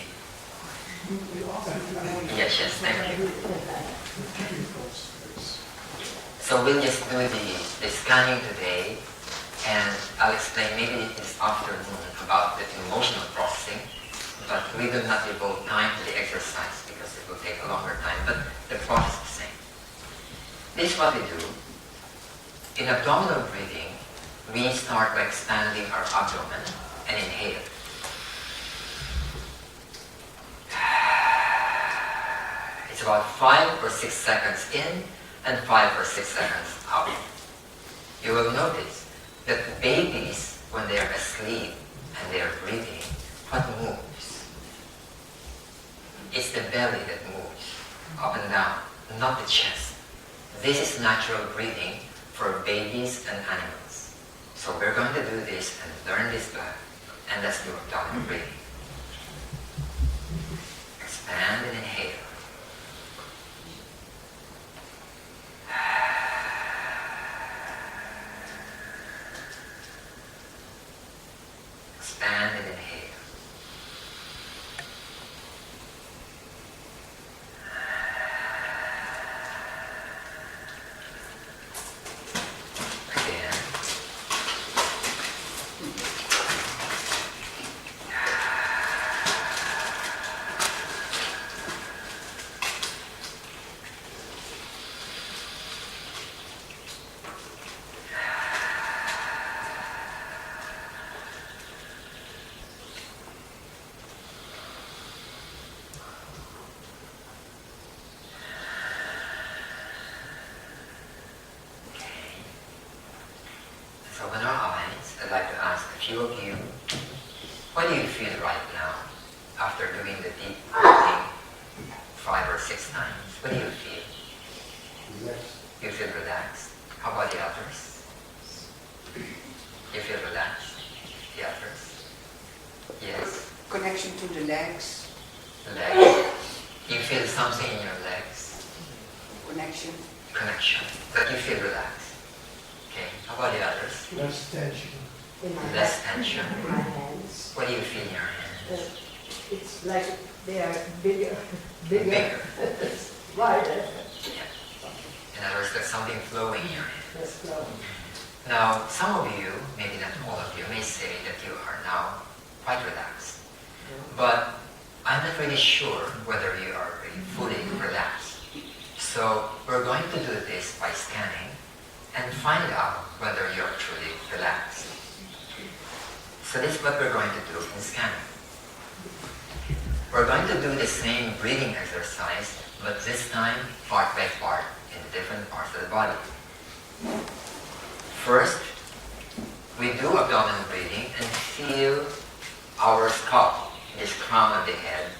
Yes, thank you. So we'll just do the scanning today, and I'll explain maybe this afternoon about the emotional processing, but we will not devote time to the exercise because it will take a longer time, but the process is the same. This is what we do. In abdominal breathing, we start by expanding our abdomen and inhale. It's about 5 or 6 seconds in and 5 or 6 seconds out. You will notice that babies, when they are asleep and they are breathing, what moves? It's the belly that moves, up and down, not the chest. This is natural breathing for babies and animals. So we're going to do this and learn this back, and let's do abdominal breathing. Expand and inhale. Expand and inhale. Again. So in our eyes, I'd like to ask a few of you, what do you feel right now after doing the deep breathing 5 or 6 times? What do you feel? Relaxed. You feel relaxed? How about the others? You feel relaxed? The others? Yes. Connection to the legs, Legs. You feel something in your legs? connection. Connection. But you feel relaxed. Okay. How about the others? Less tension. In my Less tension. in my hands. What do you feel in your hands? It's like they are bigger, Bigger. wider. Yeah. In other words, there's something flowing in your hands. Less flow. Now, some of you, maybe not all of you, may say that you are now quite relaxed. But I'm not really sure whether you are really fully relaxed. So we're going to do this by scanning and find out whether you're truly relaxed. So this is what we're going to do in scanning. We're going to do the same breathing exercise, but this time part by part in the different parts of the body. First, we do abdominal breathing and feel our skull, this crown of the head.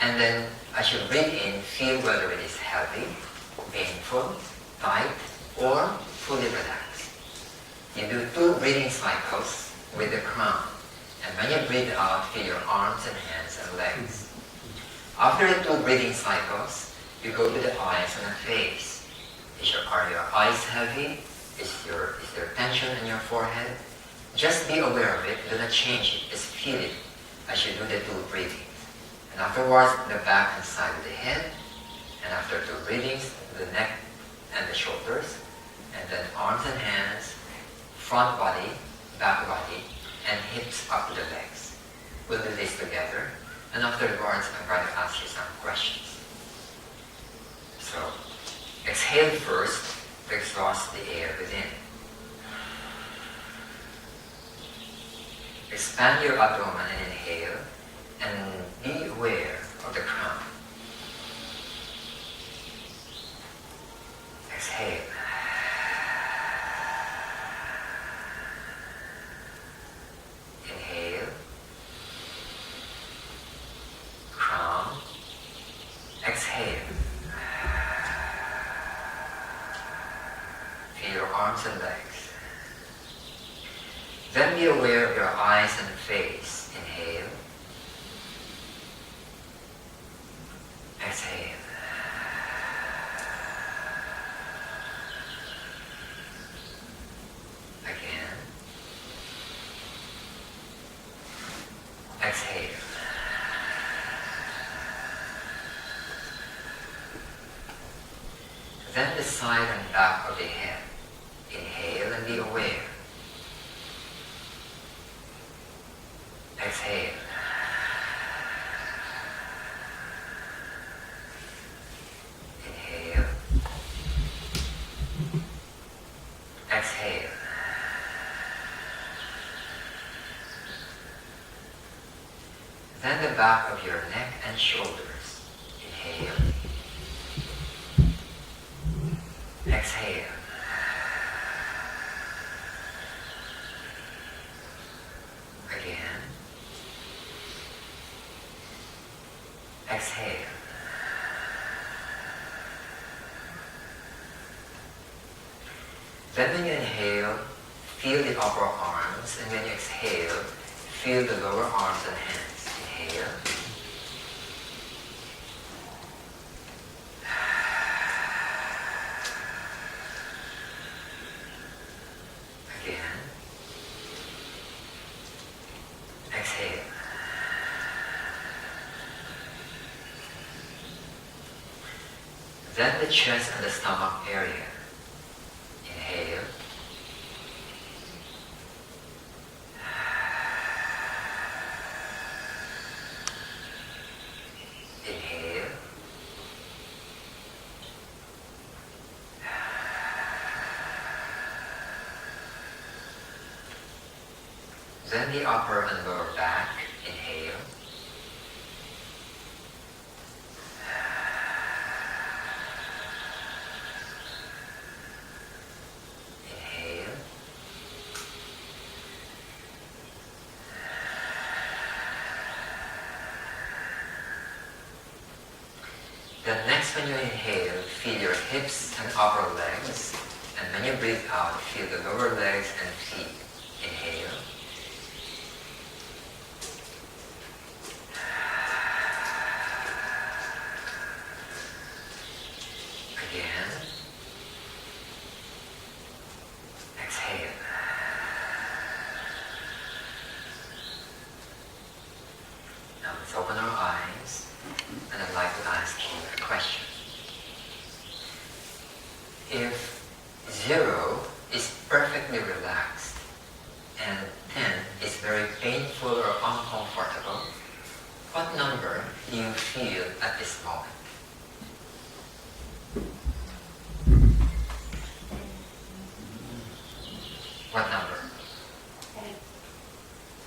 And then as you breathe in, feel whether it is heavy, painful, tight, or fully relaxed. You do 2 breathing cycles with the crown. And when you breathe out, feel your arms and hands and legs. After the 2 breathing cycles, you go to the eyes and the face. Are your eyes heavy? Is there tension in your forehead? Just be aware of it, do not change it, just feel it as you do the 2 breathings. And afterwards, the back and side of the head, and after 2 breathings, the neck and the shoulders, and then arms and hands, front body, back body, and hips up to the legs. We'll do this together, and afterwards, I'm going to ask you some questions. So, exhale first to exhaust the air within. Expand your abdomen and inhale, and be aware of the crown. Exhale. Inhale. Crown. Exhale. Feel your arms and legs. Then be aware of your eyes and face. Inhale. Exhale. Then the side and back of the head. Inhale and be aware. Exhale. Inhale. Exhale. Then the back of your neck and shoulders. Inhale. Exhale. Again. Exhale. Then when you inhale, feel the upper arms, and when you exhale, feel the lower arms and hands. Inhale. Again. Exhale. Then the chest and the stomach area. Inhale. Inhale. Then the upper and lower back. Inhale. Inhale. Then next when you inhale, feel your hips and upper legs. And when you breathe out, feel the lower legs and feet. Inhale. Again. Exhale. Now let's open our eyes, and I'd like to ask you a question. If 0 is perfectly relaxed and 10 is very painful or uncomfortable, what number do you feel at this moment? What number?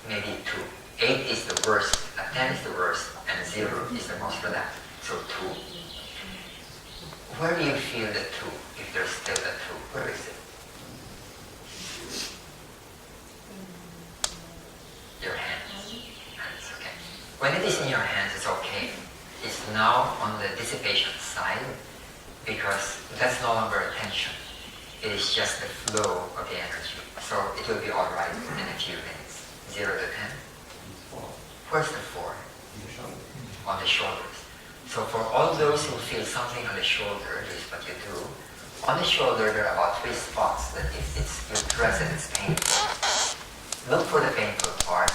Maybe 2. 8 is the worst, 10 is the worst, and 0 is the most relaxed. So 2. Where do you feel the 2? If there's still a 2, where is it? Your hands. Hands, okay. When it is in your hands, it's okay. It's now on the dissipation side because that's no longer a tension. It is just the flow of the energy. So it will be all right in a few minutes. 0 to 10. Where's the 4? On the shoulders. So for all those who feel something on the shoulder, this is what you do. On the shoulder, there are about 3 spots that if you press it, it's painful. Look for the painful part,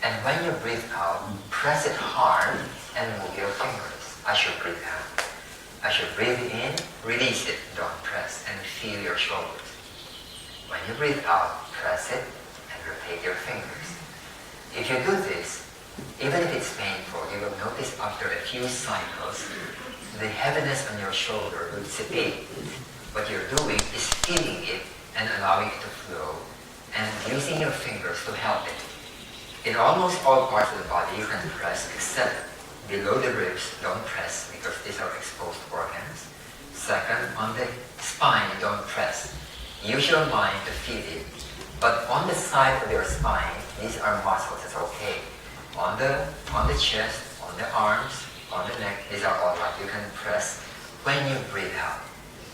and when you breathe out, press it hard and move your fingers. I should breathe out. I should breathe in, release it, don't press, and feel your shoulders. When you breathe out, press it and rotate your fingers. If you do this, even if it's painful, you will notice after a few cycles, the heaviness on your shoulder will dissipate. What you're doing is feeling it and allowing it to flow and using your fingers to help it. In almost all parts of the body, you can press except below the ribs, don't press because these are exposed organs. Second, on the spine, don't press. Use your mind to feel it. But on the side of your spine, these are muscles, it's okay. On the chest, on the arms, on the neck, these are all right. You can press when you breathe out.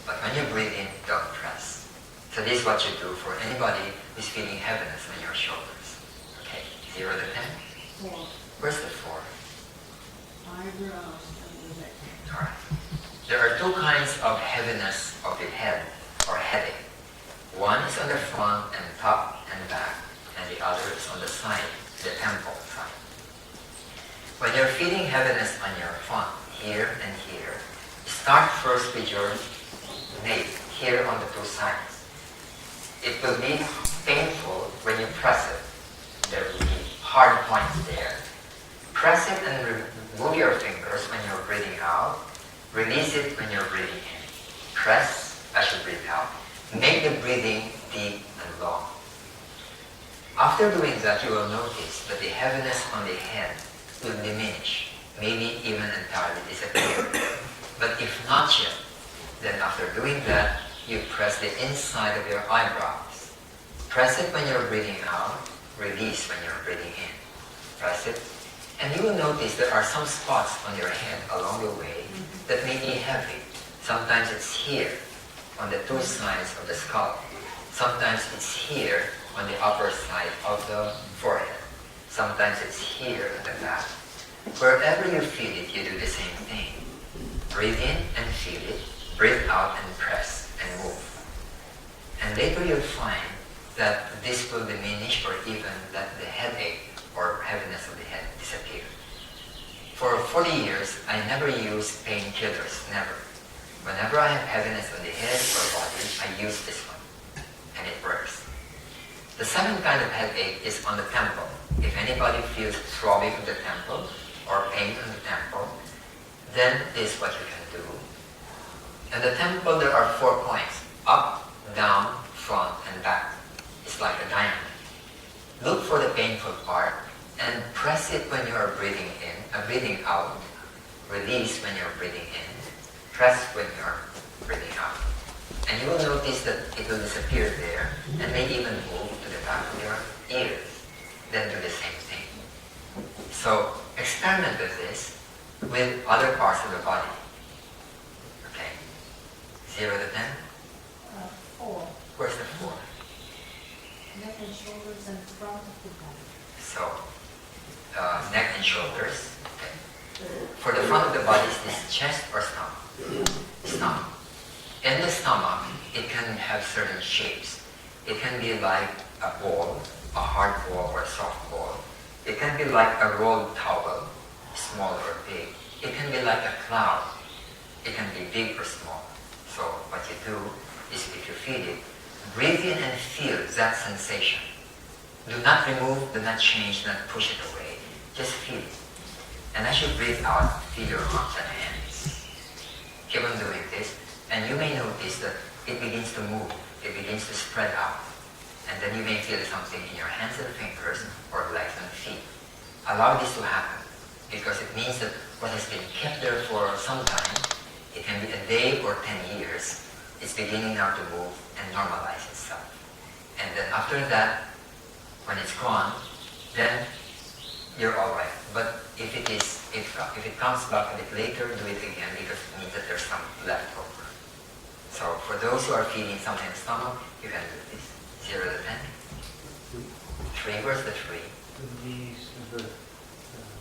But when you breathe in, don't press. So this is what you do for anybody who's feeling heaviness on your shoulders. Okay, 0 to 10? 4. Where's the 4? Eyebrows and the neck. All right. There are 2 kinds of heaviness of the head or headache. One is on the front and top and back, and the other is on the side, the temple side. When you're feeling heaviness on your front, here and here, start first with your nape here on the two sides. It will be painful when you press it. There will be hard points there. Press it and remove your fingers when you're breathing out. Release it when you're breathing in. Press as you breathe out. Make the breathing deep and long. After doing that, you will notice that the heaviness on the head will diminish, maybe even entirely disappear. But if not yet, then after doing that, you press the inside of your eyebrows. Press it when you're breathing out, release when you're breathing in. Press it, and you will notice there are some spots on your head along the way that may be heavy. Sometimes it's here, on the two sides of the skull. Sometimes it's here, on the upper side of the forehead. Sometimes it's here at the back. Wherever you feel it, you do the same thing. Breathe in and feel it. Breathe out and press and move. And later you'll find that this will diminish or even let the headache or heaviness of the head disappear. For 40 years, I never used painkillers, never. Whenever I have heaviness on the head or body, I use this one, and it works. The second kind of headache is on the temple. If anybody feels throbbing of the temple or pain on the temple, then this is what you can do. In the temple, there are 4 points: up, down, front, and back. It's like a diamond. Look for the painful part and press it when you are breathing in, breathing out. Release when you're breathing in. Press when you're breathing out. And you will notice that it will disappear there and may even move to the back of your ears. Then do the same thing. So experiment with this with other parts of the body. Okay. 0 to 10? 4. Where's the 4? Neck and shoulders and front of the body. So, neck and shoulders. Okay. For the front of the body, is this chest or stomach? Stomach. In the stomach, it can have certain shapes. It can be like a ball, a hard ball or a soft ball. It can be like a rolled towel, small or big. It can be like a cloud. It can be big or small. So what you do is, if you feel it, breathe in and feel that sensation. Do not remove, do not change, do not push it away. Just feel it. And as you breathe out, feel your arms and hands. Keep on doing this, and you may notice that it begins to move. It begins to spread out. And then you may feel something in your hands and fingers or legs and feet. Allow this to happen, because it means that what has been kept there for some time, it can be a day or 10 years, it's beginning now to move and normalize itself. And then after that, when it's gone, then you're all right. But if it comes back a bit later, do it again, because it means that there's some left over. So for those who are feeling something in the stomach, you can do this. 0 to 10. 3, where's the 3? The knees and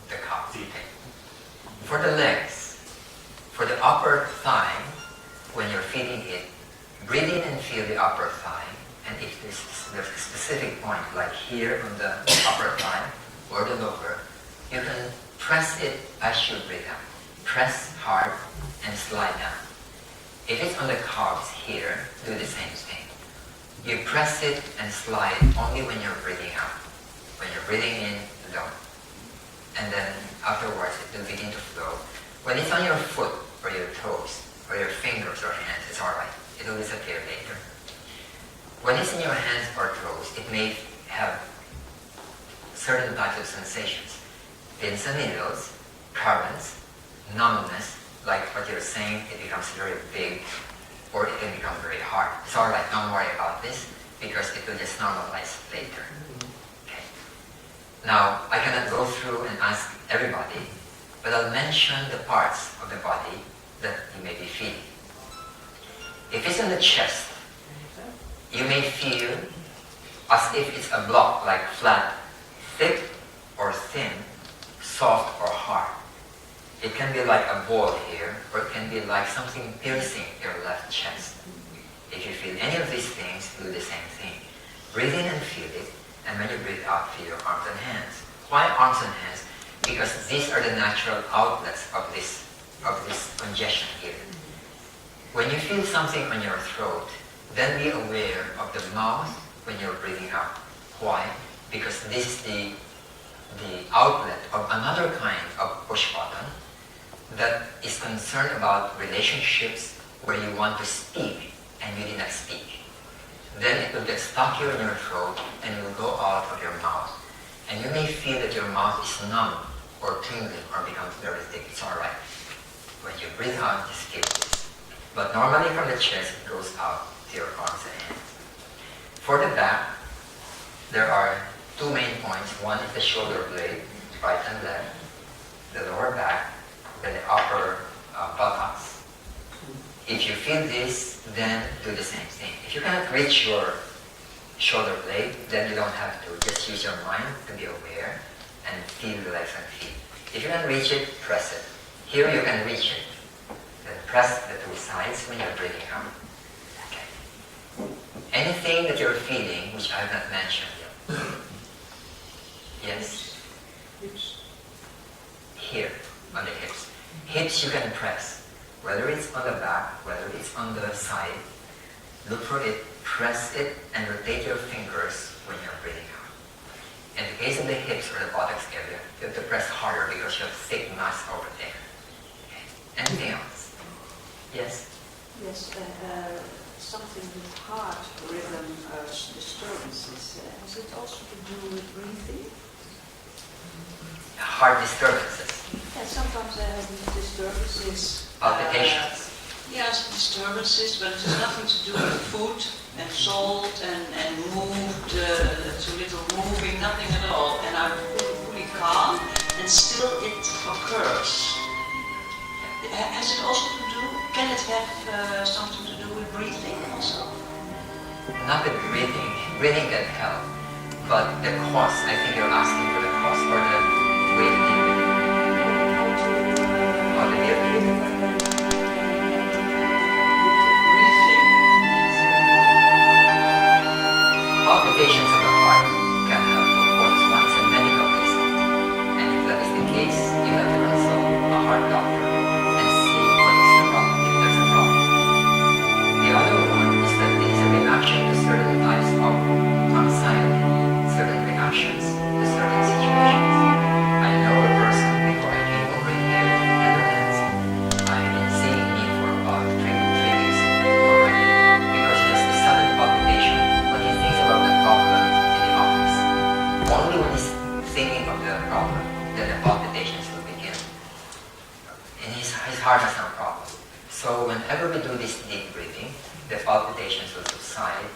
The calves. Okay. For the legs, for the upper thigh, when you're feeling it, breathe in and feel the upper thigh. And if there's a specific point, like here on the upper thigh or the lower, you can press it as you breathe out. Press hard and slide down. If it's on the calves here, do the same thing. You press it and slide only when you're breathing out. When you're breathing in, don't. And then afterwards, it will begin to flow. When it's on your foot or your toes or your fingers or hands, it's all right. It will disappear later. When it's in your hands or toes, it may have certain types of sensations. Pins and needles, currents, numbness, like what you're saying, it becomes very big, or it can become very hard. It's all right, don't worry about this, because it will just normalize later. Okay. Now, I cannot go through and ask everybody, but I'll mention the parts of the body that you may be feeling. If it's in the chest, you may feel as if it's a block, like flat, thick or thin, soft or hard. It can be like a ball here, or it can be like something piercing your left chest. If you feel any of these things, do the same thing. Breathe in and feel it, and when you breathe out, feel your arms and hands. Why arms and hands? Because these are the natural outlets of this congestion here. When you feel something on your throat, then be aware of the mouth when you're breathing out. Why? Because this is the outlet of another kind of push button that is concerned about relationships where you want to speak and you did not speak. Then it will get stuck here in your throat and it will go out of your mouth. And you may feel that your mouth is numb or tingling or becomes very thick. It's alright. When you breathe out, just feel this. But normally from the chest, it goes out to your arms and hands. For the back, there are two main points. One is the shoulder blade, right and left, the lower back, then the upper buttocks. If you feel this, then do the same thing. If you cannot reach your shoulder blade, then you don't have to. Just use your mind to be aware and feel the legs and feet. If you can reach it, press it. Here you can reach it. Then press the two sides when you're breathing out. Okay. Anything that you're feeling, which I have not mentioned yet. Yes? Hips. Here, on the hips. Hips you can press. Whether it's on the back, whether it's on the side, look for it, press it, and rotate your fingers when you're breathing out. In the case of the hips or the buttocks area, you have to press harder because you have thick mass over there. Okay. Anything else? Yes? Yes, something with heart rhythm disturbances. Has it also to do with breathing? Heart disturbances. Yeah, sometimes I have these disturbances. Palpitations. Yes, disturbances, but it has nothing to do with food and salt and moved, too little moving, nothing at all. And I'm fully calm, and still it occurs. Has it also to do, can it have something to do with breathing also? Not with breathing. Breathing can help. But the cause, I think you're asking for the cause or the way to deal with it. How to deal with it. Palpitations of the heart can help, of course. One is a medical reason. And if that is the case, you have to consult a heart doctor and see what is the problem, if there's a problem. The other one is that there is a reaction to certain types of anxiety, certain reactions to certain situations. I know a person before I came over here to the Netherlands. I've been seeing me for about 3 weeks already because he has a sudden palpitation when he thinks about the problem in the office. Only when he's thinking of the problem, then the palpitations will begin. And his heart has no problem. So whenever we do this deep breathing, the palpitations will subside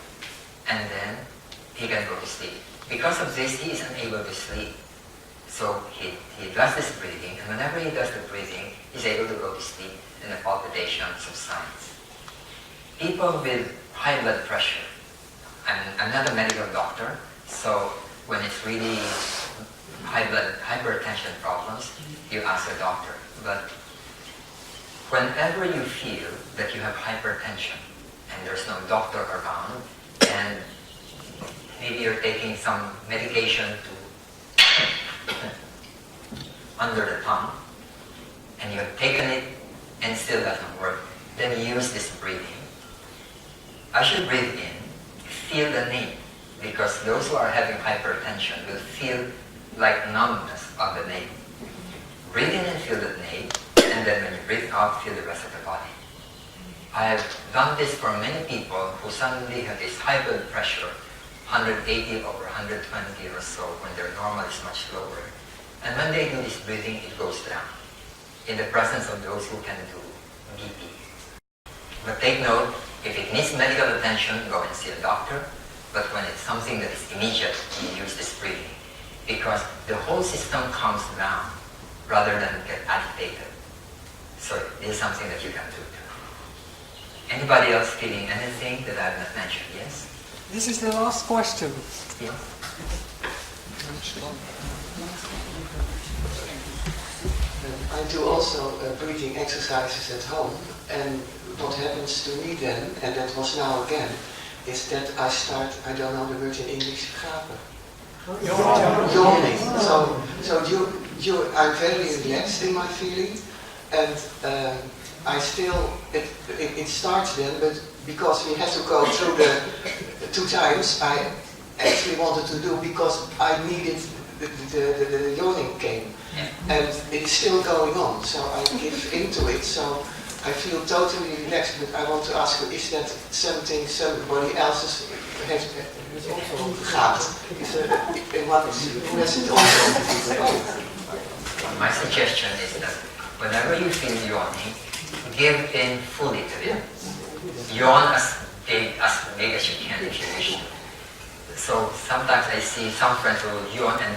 and then he can go to sleep. Because of this, he is unable to sleep. So he does this breathing, and whenever he does the breathing, he's able to go to sleep and the palpitation subsides. People with high blood pressure, I'm not a medical doctor, so when it's really hypertension problems, you ask a doctor. But whenever you feel that you have hypertension and there's no doctor around, and maybe you're taking some medication to under the tongue, and you have taken it and still doesn't work, then use this breathing. As you breathe in, feel the nape, because those who are having hypertension will feel like numbness of the nape. Breathe in and feel the nape, and then when you breathe out, feel the rest of the body. I have done this for many people who suddenly have this high blood pressure, 180 over 120 or so, when their normal is much lower. And when they do this breathing, it goes down in the presence of those who can do BP. But take note, if it needs medical attention, go and see a doctor. But when it's something that is immediate, you use this breathing, because the whole system calms down rather than get agitated. So this is something that you can do too. Anybody else feeling anything that I have not mentioned? Yes? This is the last question. Yes? I do also breathing exercises at home, and what happens to me then, and that was now again, is that I start, I don't know the word in English, gapen. Yawning. So I'm very relaxed in my feeling, and I still, it starts then, but because we had to go through the 2 times, I actually wanted to do because I needed, the yawning came. And it is still going on, so I give into it, so I feel totally relaxed, but I want to ask you, is that something somebody else has also got? Who has it also? My suggestion is that whenever you feel yawning, give in fully to it. Yawn as big as you can if you wish to. So sometimes I see some friends who will yawn and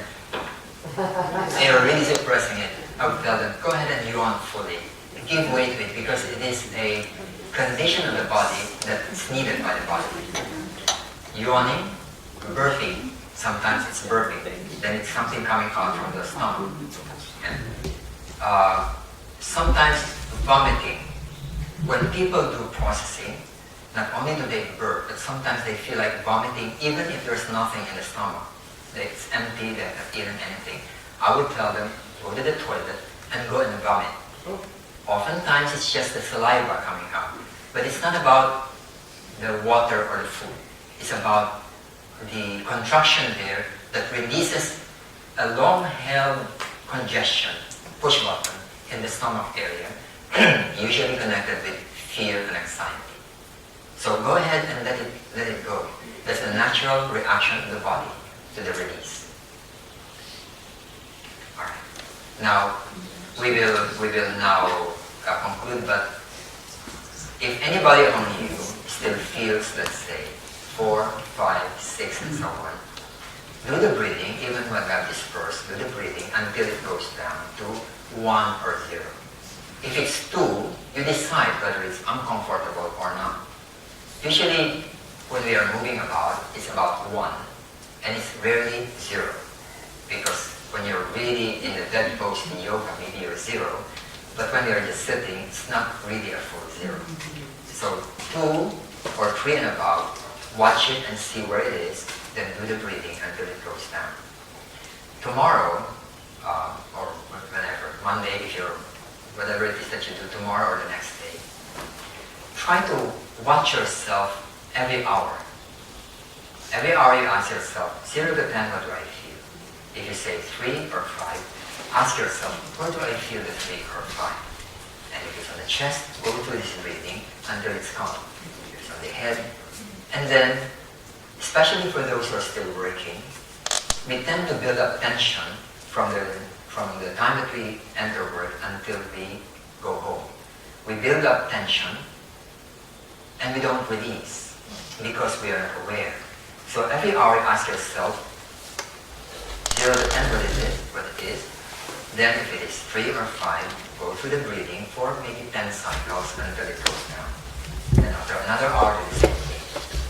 they are really suppressing it. I would tell them, go ahead and yawn fully. Give way to it because it is a condition of the body that is needed by the body. Yawning, burping, sometimes it's burping, then it's something coming out from the stomach. And, sometimes vomiting. When people do processing, not only do they burp, but sometimes they feel like vomiting even if there's nothing in the stomach. Like it's empty, they haven't eaten anything. I would tell them, go to the toilet and go and vomit. Oftentimes it's just the saliva coming out. But it's not about the water or the food. It's about the contraction there that releases a long-held congestion, push button, in the stomach area, usually connected with fear and anxiety. So go ahead and let it go. That's a natural reaction of the body to the release. All right. Now we will now conclude. But if anybody among you still feels, let's say, 4, 5, 6, and so on, do the breathing. Even when we have dispersed, do the breathing until it goes down to 1 or 0. If it's 2, you decide whether it's uncomfortable or not. Usually, when we are moving about, it's about 1, and it's rarely 0. Because when you're really in the dead pose in yoga, maybe you're 0, but when you're just sitting, it's not really a full 0. So 2 or 3 and above, watch it and see where it is, then do the breathing until it goes down. Tomorrow, or whenever, Monday, if you're, whatever it is that you do tomorrow or the next day, try to watch yourself every hour. Every hour you ask yourself, 0 to 10, what do I feel? If you say 3 or 5, ask yourself, where do I feel the 3 or 5? And if it's on the chest, go through this breathing until it's gone. If it's on the head, and then, especially for those who are still working, we tend to build up tension from the time that we enter work until we go home. We build up tension and we don't release because we are not aware. So every hour ask yourself, 0 to 10 what it is. Then if it is 3 or 5, go through the breathing for maybe 10 cycles until it goes down. Then after another hour, do the same thing.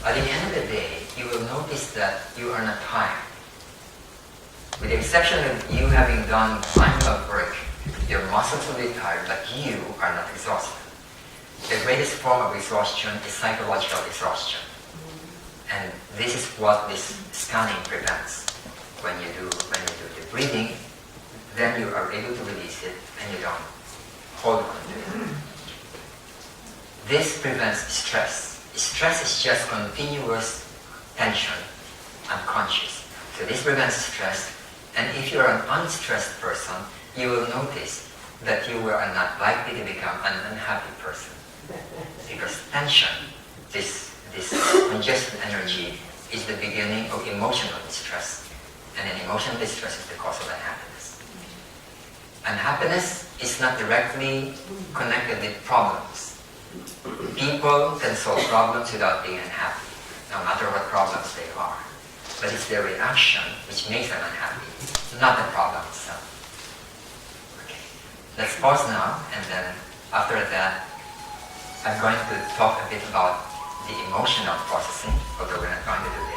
At the end of the day, you will notice that you are not tired. With the exception of you having done manual work, your muscles will be tired, but you are not exhausted. The greatest form of exhaustion is psychological exhaustion. And this is what this scanning prevents. When you do the breathing, then you are able to release it and you don't hold on to it. This prevents stress. Stress is just continuous tension, unconscious. So this prevents stress. And if you're an unstressed person, you will notice that you are not likely to become an unhappy person. Because tension, this congested energy, is the beginning of emotional distress. And an emotional distress is the cause of unhappiness. Unhappiness is not directly connected with problems. People can solve problems without being unhappy, no matter what problems they are. But it's their reaction which makes them unhappy, not the problem itself. Okay. Let's pause now, and then after that, I'm going to talk a bit about the emotional processing, although we're not going to do the